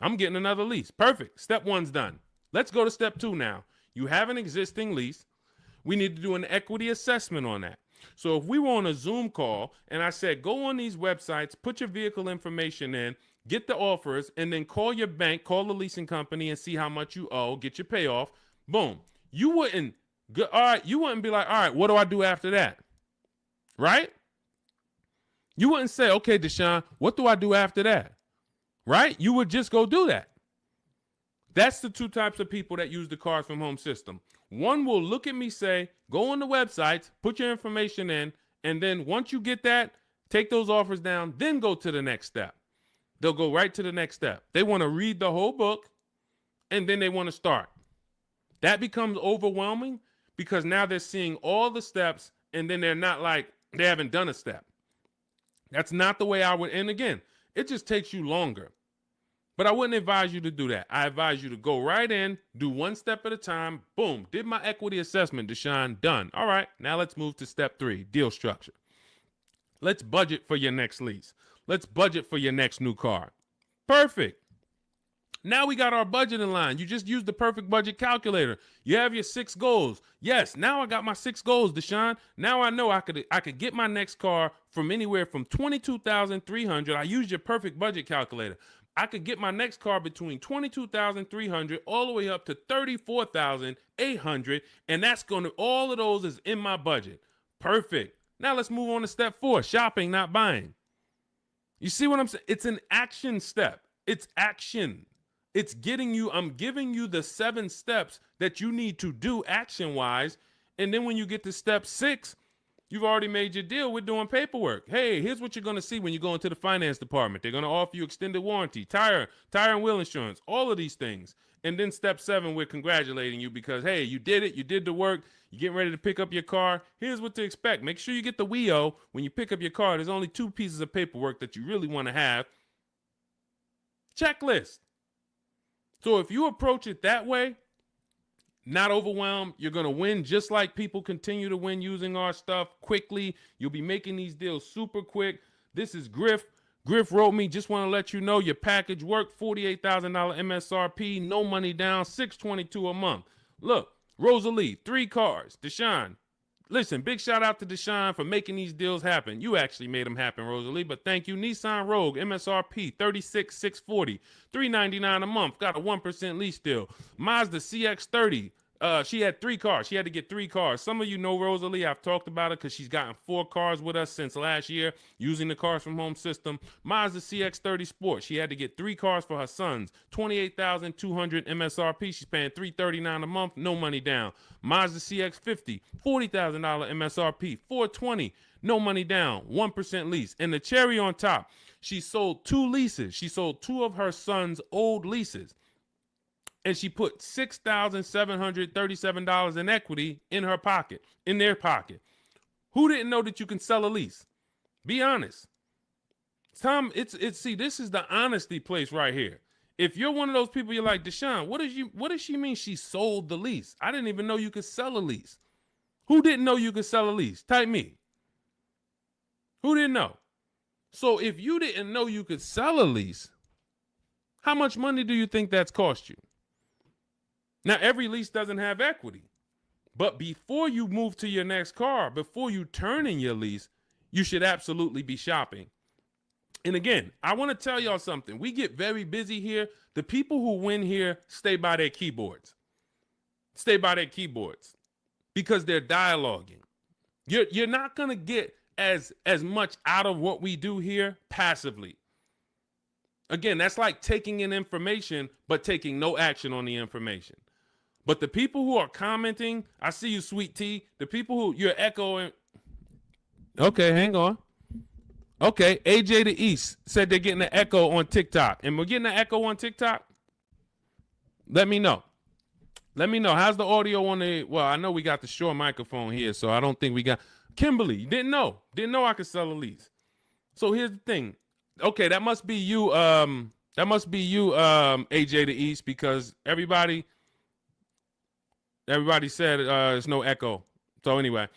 I'm getting another lease. Perfect. Step one's done. Let's go to step 2 now. You have an existing lease. We need to do an equity assessment on that. So if we were on a Zoom call and I said, go on these websites, put your vehicle information in, get the offers, and then call your bank, call the leasing company and see how much you owe, get your payoff. Boom. You wouldn't be like, all right, what do I do after that? Right? You wouldn't say, okay, Deshone, what do I do after that? Right? You would just go do that. That's the 2 types of people that use the Cars from Home system. One will look at me, say, go on the websites, put your information in, and then once you get that, take those offers down, then go to the next step. They'll go right to the next step. They want to read the whole book, and then they want to start. That becomes overwhelming because now they're seeing all the steps, and then they're not like, they haven't done a step. That's not the way I would, and again, it just takes you longer. But I wouldn't advise you to do that. I advise you to go right in, do 1 step at a time. Boom, did my equity assessment, Deshone, done. All right, now let's move to step 3, deal structure. Let's budget for your next lease. Let's budget for your next new car. Perfect. Now we got our budget in line. You just used the perfect budget calculator. You have your 6 goals. Yes, now I got my 6 goals, Deshone. Now I know I could get my next car from anywhere from $22,300. I used your perfect budget calculator. I could get my next car between $22,300 all the way up to $34,800, and that's going to, all of those is in my budget. Perfect. Now let's move on to step 4, shopping, not buying. You see what I'm saying? It's an action step. It's action. It's getting you, I'm giving you the 7 steps that you need to do action-wise, and then when you get to step 6, you've already made your deal with doing paperwork. Hey, here's what you're going to see when you go into the finance department. They're going to offer you extended warranty, tire and wheel insurance, all of these things. And then step 7, we're congratulating you because, hey, you did it. You did the work. You're getting ready to pick up your car. Here's what to expect. Make sure you get the WIO when you pick up your car. There's only 2 pieces of paperwork that you really want to have. Checklist. So if you approach it that way, not overwhelmed, you're going to win just like people continue to win using our stuff quickly. You'll be making these deals super quick. This is Griff. Griff wrote me, just want to let you know your package worked, $48,000 MSRP, no money down, $622 a month. Look, Rosalie, 3 cars. Deshone, listen, big shout out to Deshone for making these deals happen. You actually made them happen, Rosalie, but thank you. Nissan Rogue, MSRP, $36,640, $399 a month, got a 1% lease deal. Mazda CX-30, she had 3 cars. She had to get 3 cars. Some of you know Rosalie. I've talked about it because she's gotten 4 cars with us since last year using the Cars from Home system. Mazda CX-30 Sport. She had to get 3 cars for her sons. $28,200 MSRP. She's paying $339 a month. No money down. Mazda CX-50. $40,000 MSRP. $420. No money down. 1% lease. And the cherry on top, she sold 2 leases. She sold 2 of her sons' old leases. And she put $6,737 in equity in her pocket, in their pocket. Who didn't know that you can sell a lease? Be honest. Tom, see, this is the honesty place right here. If you're one of those people, you're like, Deshone, what does she mean she sold the lease? I didn't even know you could sell a lease. Who didn't know you could sell a lease? Type me. Who didn't know? So if you didn't know you could sell a lease, how much money do you think that's cost you? Now, every lease doesn't have equity, but before you move to your next car, before you turn in your lease, you should absolutely be shopping. And again, I want to tell y'all something. We get very busy here. The people who win here stay by their keyboards. Stay by their keyboards because they're dialoguing. You're not going to get as much out of what we do here passively. Again, that's like taking in information, but taking no action on the information. But the people who are commenting, I see you, Sweet Tea. The people who you're echoing. Okay, hang on. Okay, AJ the East said they're getting an echo on TikTok. And we're getting an echo on TikTok? Let me know. Let me know. How's the audio on the, well, I know we got the Shure microphone here, so I don't think we got, Kimberly, you didn't know. Didn't know I could sell a lease. So here's the thing. Okay, that must be you, AJ the East, because everybody said there's no echo. So anyway,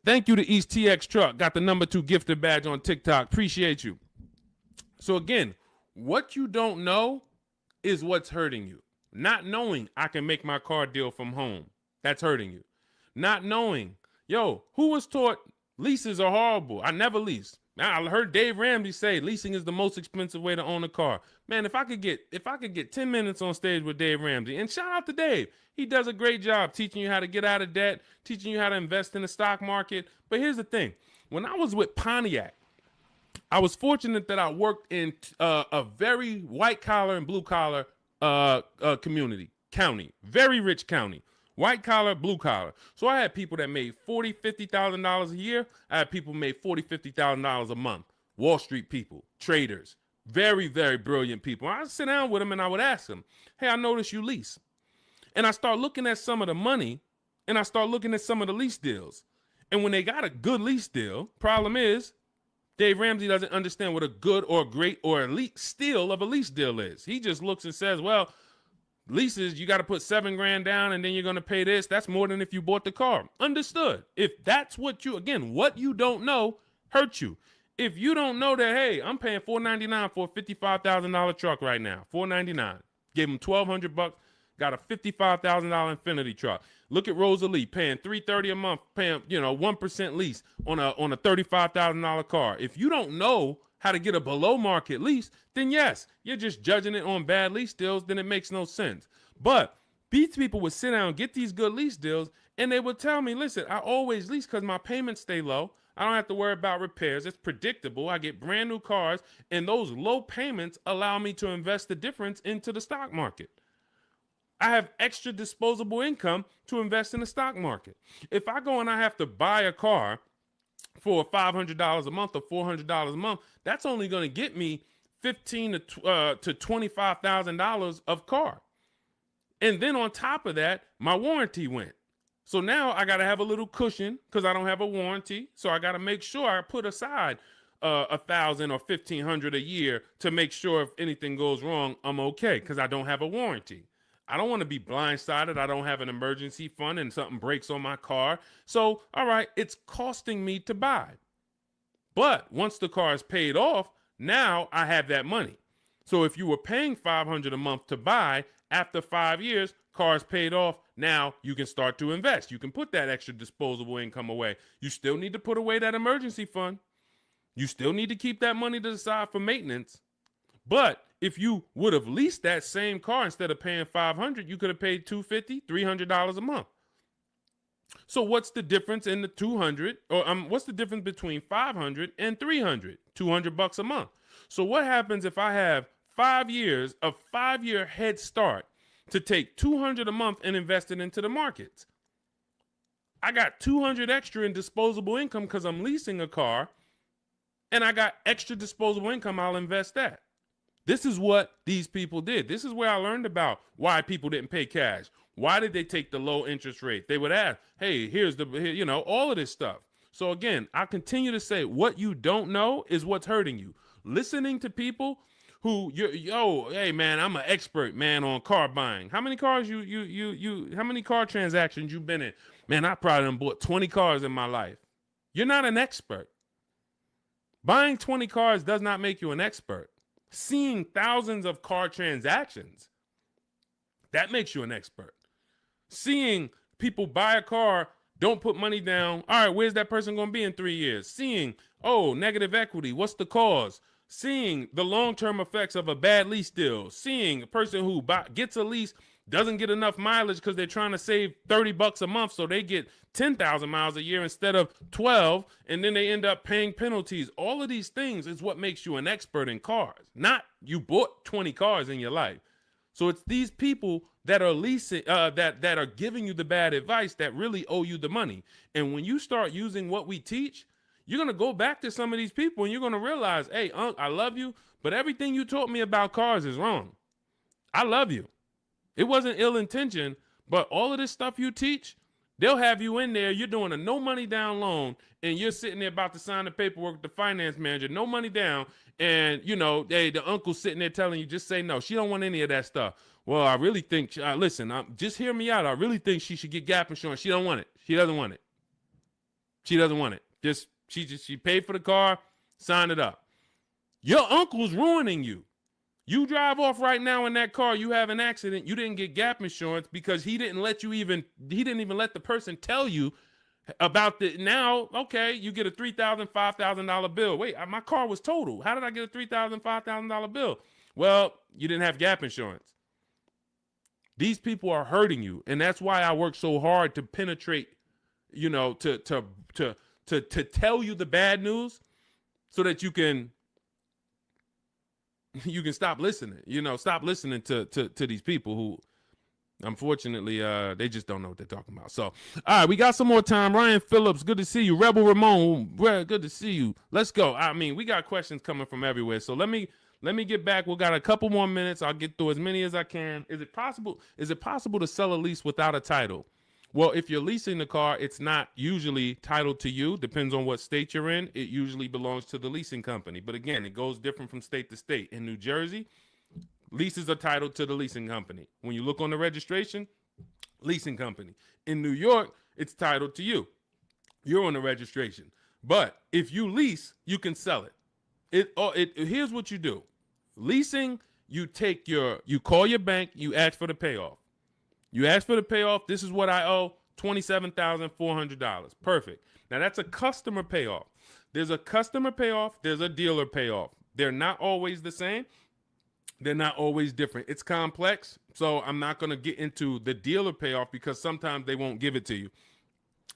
thank you to East TX Truck. Got the #2 gifted badge on TikTok. Appreciate you. So again, what you don't know is what's hurting you. Not knowing I can make my car deal from home. That's hurting you. Not knowing, yo, who was taught leases are horrible? I never leased. Now, I heard Dave Ramsey say leasing is the most expensive way to own a car. Man, if I could get 10 minutes on stage with Dave Ramsey, and shout out to Dave. He does a great job teaching you how to get out of debt, teaching you how to invest in the stock market. But here's the thing. When I was with Pontiac, I was fortunate that I worked in a very white collar and blue collar county, very rich county, white collar, blue collar. So I had people that made $40,000-$50,000 a year. I had people who made $40,000-$50,000 a month. Wall Street people, traders, very, very brilliant people. I would sit down with them and I would ask them, hey, I noticed you lease. And I start looking at some of the money and I start looking at some of the lease deals. And when they got a good lease deal, problem is Dave Ramsey doesn't understand what a good or great or elite steal of a lease deal is. He just looks and says, well, leases, you got to put $7,000 down and then you're going to pay this. That's more than if you bought the car. Understood. If that's what what you don't know hurts you. If you don't know that, hey, I'm paying $499 for a $55,000 truck right now, $499. Gave him $1,200, got a $55,000 Infiniti truck. Look at Rosalie paying $330 a month, paying 1% lease on a $35,000 car. If you don't know how to get a below market lease, then yes, you're just judging it on bad lease deals. Then it makes no sense. But these people would sit down and get these good lease deals, and they would tell me, listen, I always lease because my payments stay low. I don't have to worry about repairs. It's predictable. I get brand new cars, and those low payments allow me to invest the difference into the stock market. I have extra disposable income to invest in the stock market. If I go and I have to buy a car for $500 a month or $400 a month, that's only going to get me $15,000 to $25,000 of car. And then on top of that, my warranty went. So now I got to have a little cushion because I don't have a warranty. So I got to make sure I put aside $1,000 or $1,500 a year to make sure if anything goes wrong, I'm okay because I don't have a warranty. I don't want to be blindsided. I don't have an emergency fund and something breaks on my car. So, all right, it's costing me to buy. But once the car is paid off, now I have that money. So if you were paying $500 a month to buy, after 5 years, car is paid off. Now you can start to invest. You can put that extra disposable income away. You still need to put away that emergency fund. You still need to keep that money to the side for maintenance. But if you would have leased that same car instead of paying $500, you could have paid $250, $300 a month. So what's the difference in the 200 or what's the difference between 500 and 300? $200 a month. So what happens if I have 5 years, a 5-year head start to take $200 a month and invest it into the markets? I got $200 extra in disposable income because I'm leasing a car, and I got extra disposable income. I'll invest that. This is what these people did. This is where I learned about why people didn't pay cash. Why did they take the low interest rate? They would ask, hey, here's all of this stuff. So again, I continue to say what you don't know is what's hurting you. listening to people who hey man, I'm an expert, man, on car buying. How many cars how many car transactions you been in? Man, I probably done bought 20 cars in my life. You're not an expert. Buying 20 cars does not make you an expert. Seeing thousands of car transactions, that makes you an expert. Seeing people buy a car, don't put money down. All right, where's that person going to be in 3 years? Seeing, negative equity. What's the cause? Seeing the long-term effects of a bad lease deal. Seeing a person who gets a lease, doesn't get enough mileage because they're trying to save $30 a month, so they get 10,000 miles a year instead of 12, and then they end up paying penalties. All of these things is what makes you an expert in cars, not you bought 20 cars in your life. So it's these people that are leasing, that are giving you the bad advice that really owe you the money. And when you start using what we teach, you're going to go back to some of these people and you're going to realize, hey, Unc, I love you, but everything you taught me about cars is wrong. I love you. It wasn't ill intention, but all of this stuff you teach, they'll have you in there. You're doing a no money down loan and you're sitting there about to sign the paperwork with the finance manager, no money down. And, the uncle's sitting there telling you, just say no. She don't want any of that stuff. Well, I really think, listen, just hear me out. I really think she should get gap insurance. She don't want it. She doesn't want it. She doesn't want it. She paid for the car, sign it up. Your uncle's ruining you. You drive off right now in that car, you have an accident, you didn't get gap insurance because he didn't even let the person tell you about now, okay, you get a $3,000, $5,000 bill. Wait, my car was totaled. How did I get a $3,000, $5,000 bill? Well, you didn't have gap insurance. These people are hurting you, and that's why I work so hard to penetrate, to tell you the bad news so that you can stop listening, stop listening to these people who, unfortunately, they just don't know what they're talking about. So, all right, we got some more time. Ryan Phillips, good to see you. Rebel Ramon, good to see you. Let's go. I mean, we got questions coming from everywhere. So let me get back. We got a couple more minutes. I'll get through as many as I can. Is it possible to sell a lease without a title? Well, if you're leasing the car, it's not usually titled to you. Depends on what state you're in. It usually belongs to the leasing company. But again, it goes different from state to state. In New Jersey, leases are titled to the leasing company. When you look on the registration, leasing company. In New York, it's titled to you. You're on the registration. But if you lease, you can sell it. Here's what you do. Leasing, you call your bank, you ask for the payoff. You ask for the payoff. This is what I owe, $27,400. Perfect. Now, that's a customer payoff. There's a customer payoff. There's a dealer payoff. They're not always the same. They're not always different. It's complex, so I'm not going to get into the dealer payoff because sometimes they won't give it to you.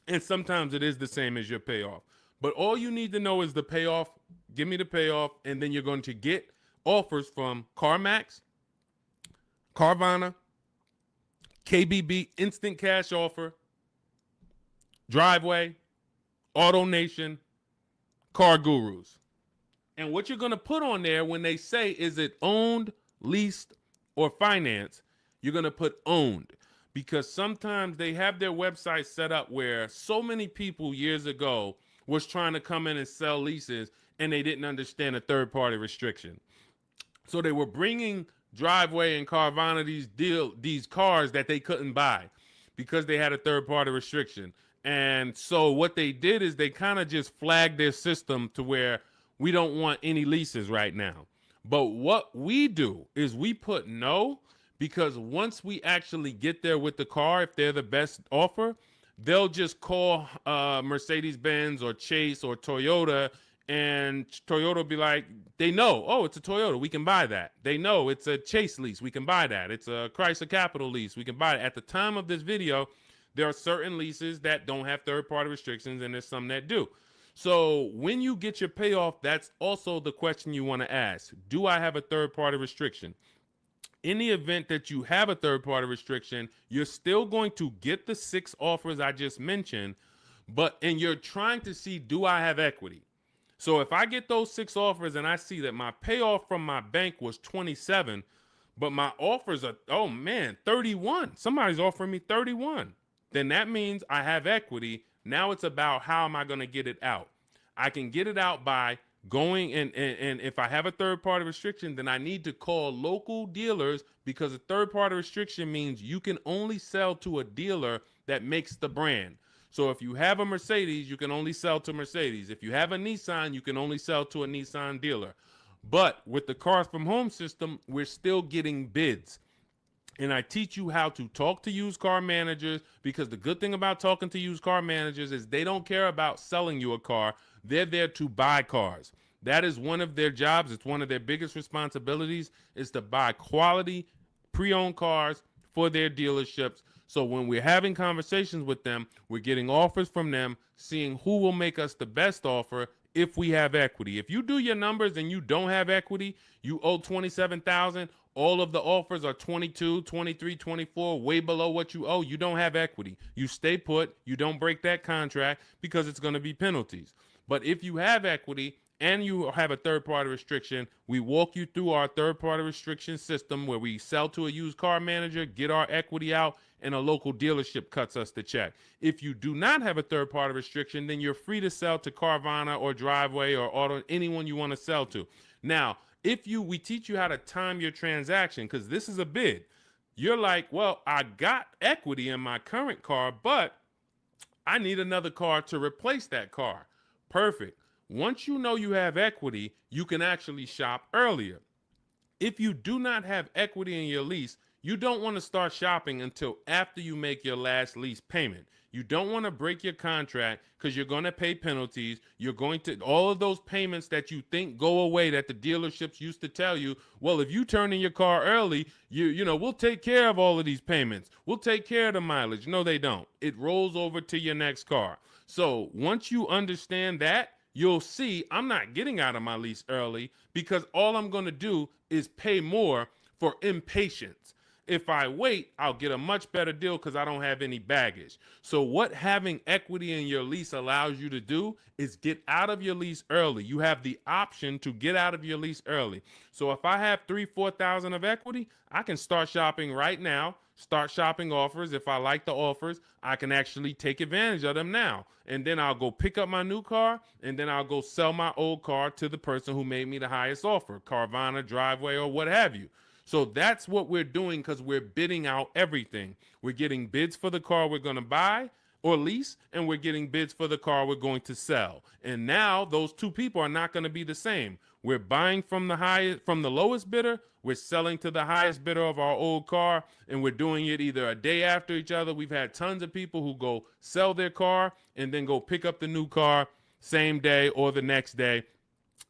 And sometimes it is the same as your payoff. But all you need to know is the payoff. Give me the payoff, and then you're going to get offers from CarMax, Carvana, KBB, Instant Cash Offer, Driveway, Auto Nation, Car Gurus. And what you're going to put on there when they say, is it owned, leased, or financed, you're going to put owned. Because sometimes they have their website set up where so many people years ago was trying to come in and sell leases and they didn't understand a third-party restriction. So they were bringing Driveway and Carvana these cars that they couldn't buy because they had a third-party restriction. And so what they did is they kind of just flagged their system to where we don't want any leases right now. But what we do is we put no, because once we actually get there with the car, if they're the best offer, they'll just call Mercedes-Benz or Chase or Toyota, and Toyota will be like, they know, oh, it's a Toyota, we can buy that. They know it's a Chase lease, we can buy that. It's a Chrysler Capital lease, we can buy it. At the time of this video, there are certain leases that don't have third-party restrictions, and there's some that do. So when you get your payoff, that's also the question you want to ask. Do I have a third-party restriction? In the event that you have a third-party restriction, you're still going to get the 6 offers I just mentioned, and you're trying to see, do I have equity? So if I get those 6 offers and I see that my payoff from my bank was 27, but my offers are, 31. Somebody's offering me 31. Then that means I have equity. Now it's about how am I going to get it out? I can get it out by going and if I have a third party restriction, then I need to call local dealers, because a third party restriction means you can only sell to a dealer that makes the brand. So if you have a Mercedes, you can only sell to Mercedes. If you have a Nissan, you can only sell to a Nissan dealer. But with the Cars from Home system, we're still getting bids. And I teach you how to talk to used car managers, because the good thing about talking to used car managers is they don't care about selling you a car. They're there to buy cars. That is one of their jobs. It's one of their biggest responsibilities, is to buy quality pre-owned cars for their dealerships. So when we're having conversations with them, we're getting offers from them, seeing who will make us the best offer if we have equity. If you do your numbers and you don't have equity, you owe 27,000, all of the offers are 22, 23, 24, way below what you owe. You don't have equity. You stay put. You don't break that contract, because it's going to be penalties. But if you have equity and you have a third-party restriction, we walk you through our third-party restriction system, where we sell to a used car manager, get our equity out, and a local dealership cuts us the check. If you do not have a third-party restriction, then you're free to sell to Carvana or Driveway or Auto, anyone you want to sell to. Now, we teach you how to time your transaction, because this is a bid. You're like, well, I got equity in my current car, but I need another car to replace that car. Perfect. Once you know you have equity, you can actually shop earlier. If you do not have equity in your lease, you don't want to start shopping until after you make your last lease payment. You don't want to break your contract, because you're going to pay penalties. You're going to, all of those payments that you think go away, that the dealerships used to tell you, well, if you turn in your car early, we'll take care of all of these payments. We'll take care of the mileage. No, they don't. It rolls over to your next car. So once you understand that, you'll see I'm not getting out of my lease early, because all I'm going to do is pay more for impatience. If I wait, I'll get a much better deal, because I don't have any baggage. So what having equity in your lease allows you to do is get out of your lease early. You have the option to get out of your lease early. So if I have 3,000-4,000 of equity, I can start shopping right now, start shopping offers. If I like the offers, I can actually take advantage of them now. And then I'll go pick up my new car, and then I'll go sell my old car to the person who made me the highest offer, Carvana, Driveway, or what have you. So that's what we're doing, because we're bidding out everything. We're getting bids for the car we're going to buy or lease, and we're getting bids for the car we're going to sell. And now those two people are not going to be the same. We're buying from the lowest bidder, we're selling to the highest bidder of our old car, and we're doing it either a day after each other. We've had tons of people who go sell their car and then go pick up the new car same day or the next day,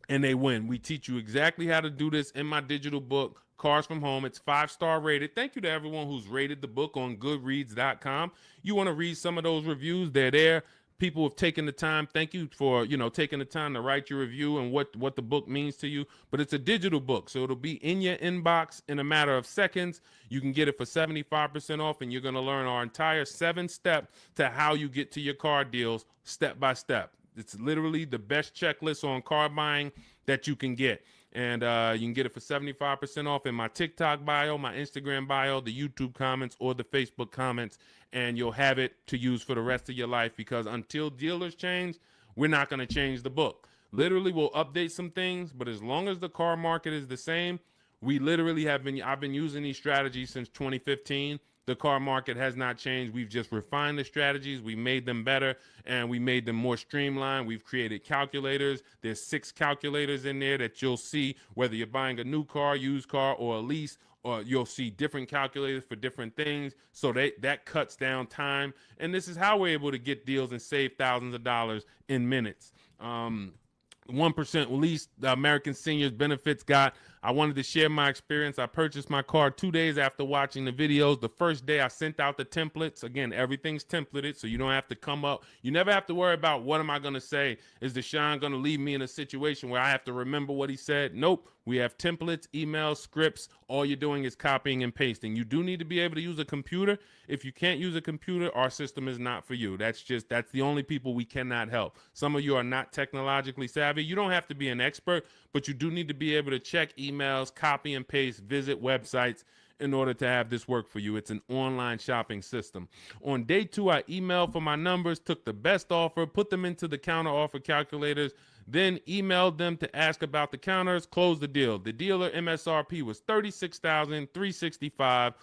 and they win. We teach you exactly how to do this in my digital book, Cars from Home. It's 5-star rated. Thank you to everyone who's rated the book on goodreads.com. You want to read some of those reviews, they're there. People have taken the time. Thank you for, taking the time to write your review and what the book means to you. But it's a digital book, so it'll be in your inbox in a matter of seconds. You can get it for 75% off, and you're going to learn our entire 7-step to how you get to your car deals step by step. It's literally the best checklist on car buying that you can get. And you can get it for 75% off in my TikTok bio, my Instagram bio, the YouTube comments, or the Facebook comments. And you'll have it to use for the rest of your life, because until dealers change, we're not going to change the book. Literally, we'll update some things, but as long as the car market is the same, I've been using these strategies since 2015. The car market has not changed. We've just refined the strategies. We made them better, and we made them more streamlined. We've created calculators. There's 6 calculators in there that you'll see whether you're buying a new car, used car, or a lease, or you'll see different calculators for different things. So that cuts down time. And this is how we're able to get deals and save thousands of dollars in minutes. 1% lease, the American Seniors Benefits got. I wanted to share my experience. I purchased my car 2 days after watching the videos. The first day I sent out the templates. Again, everything's templated, so you don't have to come up. You never have to worry about what am I going to say. Is Deshone going to leave me in a situation where I have to remember what he said? Nope. We have templates, emails, scripts. All you're doing is copying and pasting. You do need to be able to use a computer. If you can't use a computer, our system is not for you. That's the only people we cannot help. Some of you are not technologically savvy. You don't have to be an expert, but you do need to be able to check emails, copy and paste, visit websites in order to have this work for you. It's an online shopping system. On day 2, I emailed for my numbers, took the best offer, put them into the counter offer calculators. then emailed them to ask about the counters, closed the deal. The dealer MSRP was $36,365.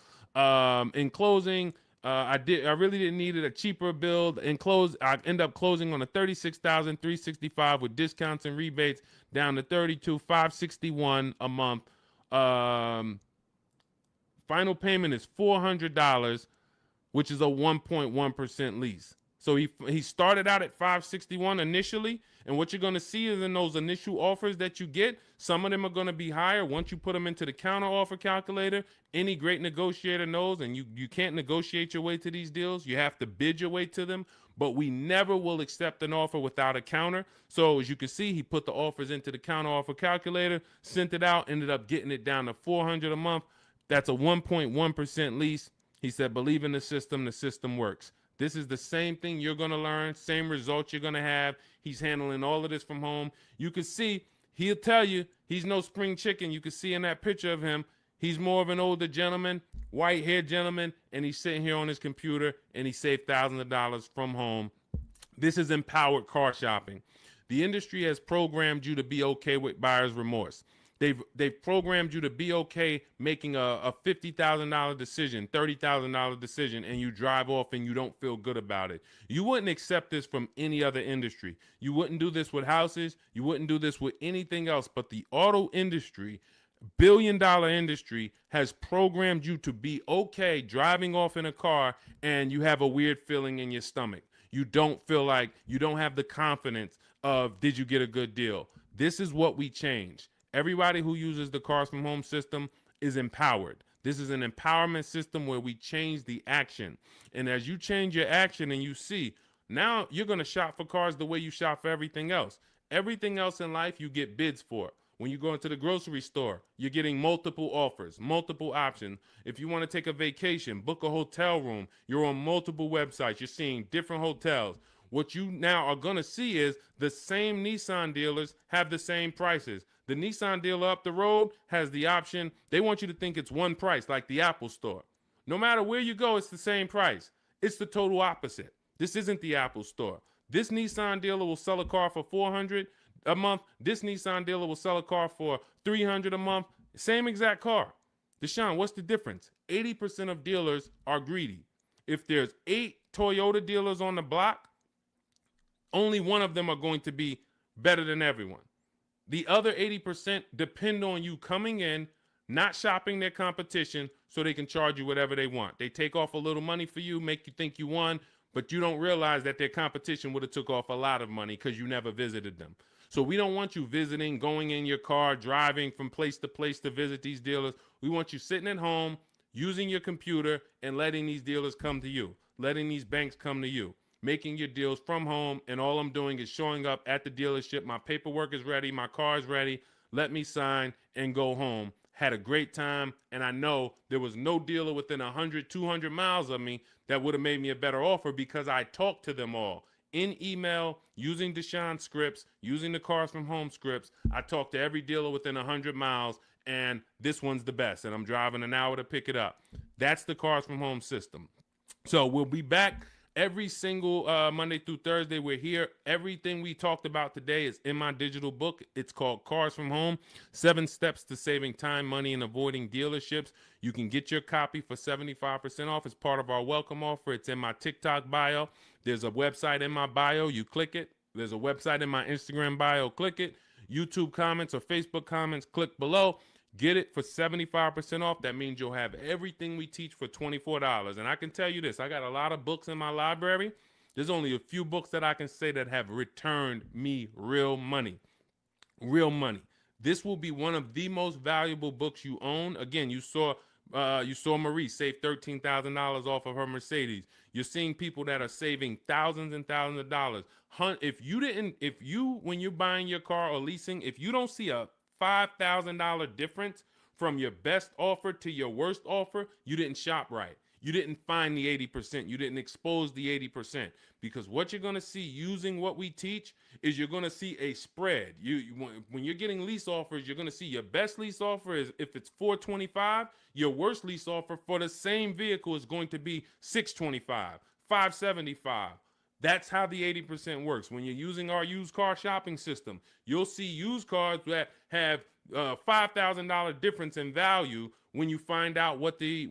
In closing, I really didn't need it, a cheaper build. In close, I end up closing on a $36,365 with discounts and rebates down to $32,561 a month. Final payment is $400, which is a 1.1% lease. So he started out at 561 initially, and what you're going to see is in those initial offers that you get, some of them are going to be higher once you put them into the counter offer calculator. Any great negotiator knows, and you can't negotiate your way to these deals. You have to bid your way to them, but we never will accept an offer without a counter. So as you can see, he put the offers into the counter offer calculator, sent it out, ended up getting it down to $400 a month. That's a 1.1% lease. He said, believe in the system works. This is the same thing you're going to learn, same results you're going to have. He's handling all of this from home. You can see, he'll tell you, he's no spring chicken. You can see in that picture of him, he's more of an older gentleman, white-haired gentleman, and he's sitting here on his computer, and he saved thousands of dollars from home. This is empowered car shopping. The industry has programmed you to be okay with buyer's remorse. They've programmed you to be okay making a $50,000 decision, $30,000 decision, and you drive off and you don't feel good about it. You wouldn't accept this from any other industry. You wouldn't do this with houses. You wouldn't do this with anything else. But the auto industry, billion-dollar industry, has programmed you to be okay driving off in a car and you have a weird feeling in your stomach. You don't feel like, you don't have the confidence of, did you get a good deal? This is what we change. Everybody who uses the Cars from Home system is empowered. This is an empowerment system where we change the action. And as you change your action and you see, now you're going to shop for cars the way you shop for everything else. Everything else in life you get bids for. When you go into the grocery store, you're getting multiple offers, multiple options. If you want to take a vacation, book a hotel room, you're on multiple websites. You're seeing different hotels. What you now are going to see is the same Nissan dealers have the same prices. The Nissan dealer up the road has the option. They want you to think it's one price, like the Apple store. No matter where you go, it's the same price. It's the total opposite. This isn't the Apple store. This Nissan dealer will sell a car for $400 a month. This Nissan dealer will sell a car for $300 a month. Same exact car. Deshone, what's the difference? 80% of dealers are greedy. If there's 8 Toyota dealers on the block, only one of them are going to be better than everyone. The other 80% depend on you coming in, not shopping their competition so they can charge you whatever they want. They take off a little money for you, make you think you won, but you don't realize that their competition would have took off a lot of money because you never visited them. So we don't want you visiting, going in your car, driving from place to visit these dealers. We want you sitting at home, using your computer, and letting these dealers come to you, letting these banks come to you, making your deals from home, and all I'm doing is showing up at the dealership. My paperwork is ready. My car is ready. Let me sign and go home. Had a great time, and I know there was no dealer within 100, 200 miles of me that would have made me a better offer because I talked to them all. In email, using Deshone scripts, using the Cars from Home scripts, I talked to every dealer within 100 miles, and this one's the best, and I'm driving an hour to pick it up. That's the Cars from Home system. So we'll be back every single Monday through Thursday. We're here. Everything we talked about today is in my digital book. It's called Cars from Home, 7 Steps to Saving Time, Money, and Avoiding Dealerships. You can get your copy for 75% off as part of our welcome offer. It's in my TikTok bio. There's a website in my bio. You click it. There's a website in my Instagram bio. Click it. YouTube comments or Facebook comments, click below. Get it for 75% off. That means you'll have everything we teach for $24. And I can tell you this, I got a lot of books in my library. There's only a few books that I can say that have returned me real money. Real money. This will be one of the most valuable books you own. Again, you saw Marie save $13,000 off of her Mercedes. You're seeing people that are saving thousands and thousands of dollars. When you're buying your car or leasing, if you don't see a $5,000 difference from your best offer to your worst offer, you didn't shop right. You didn't find the 80%. You didn't expose the 80%. Because what you're going to see using what we teach is you're going to see a spread. When you're getting lease offers, you're going to see your best lease offer is if it's $425, your worst lease offer for the same vehicle is going to be $625, $575. That's how the 80% works. When you're using our used car shopping system, you'll see used cars that have $5,000 difference in value when you find out what the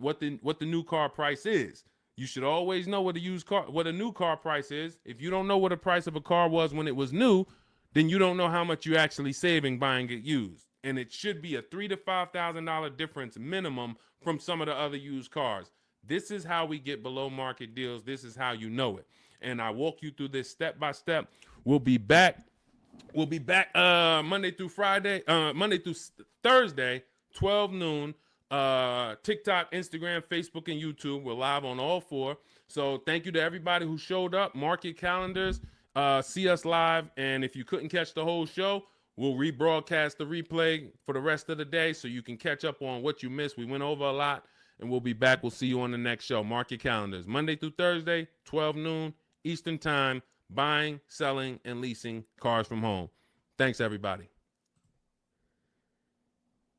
new car price is. You should always know what a new car price is. If you don't know what the price of a car was when it was new, then you don't know how much you're actually saving buying it used. And it should be a $3,000 to $5,000 difference minimum from some of the other used cars. This is how we get below market deals. This is how you know it. And I walk you through this step by step. We'll be back. Monday through Friday, Monday through Thursday, 12 noon. TikTok, Instagram, Facebook, and YouTube. We're live on all four. So thank you to everybody who showed up. Mark your calendars. See us live. And if you couldn't catch the whole show, we'll rebroadcast the replay for the rest of the day so you can catch up on what you missed. We went over a lot, and we'll be back. We'll see you on the next show. Mark your calendars. Monday through Thursday, 12 noon Eastern Time, buying, selling, and leasing cars from home. Thanks, everybody.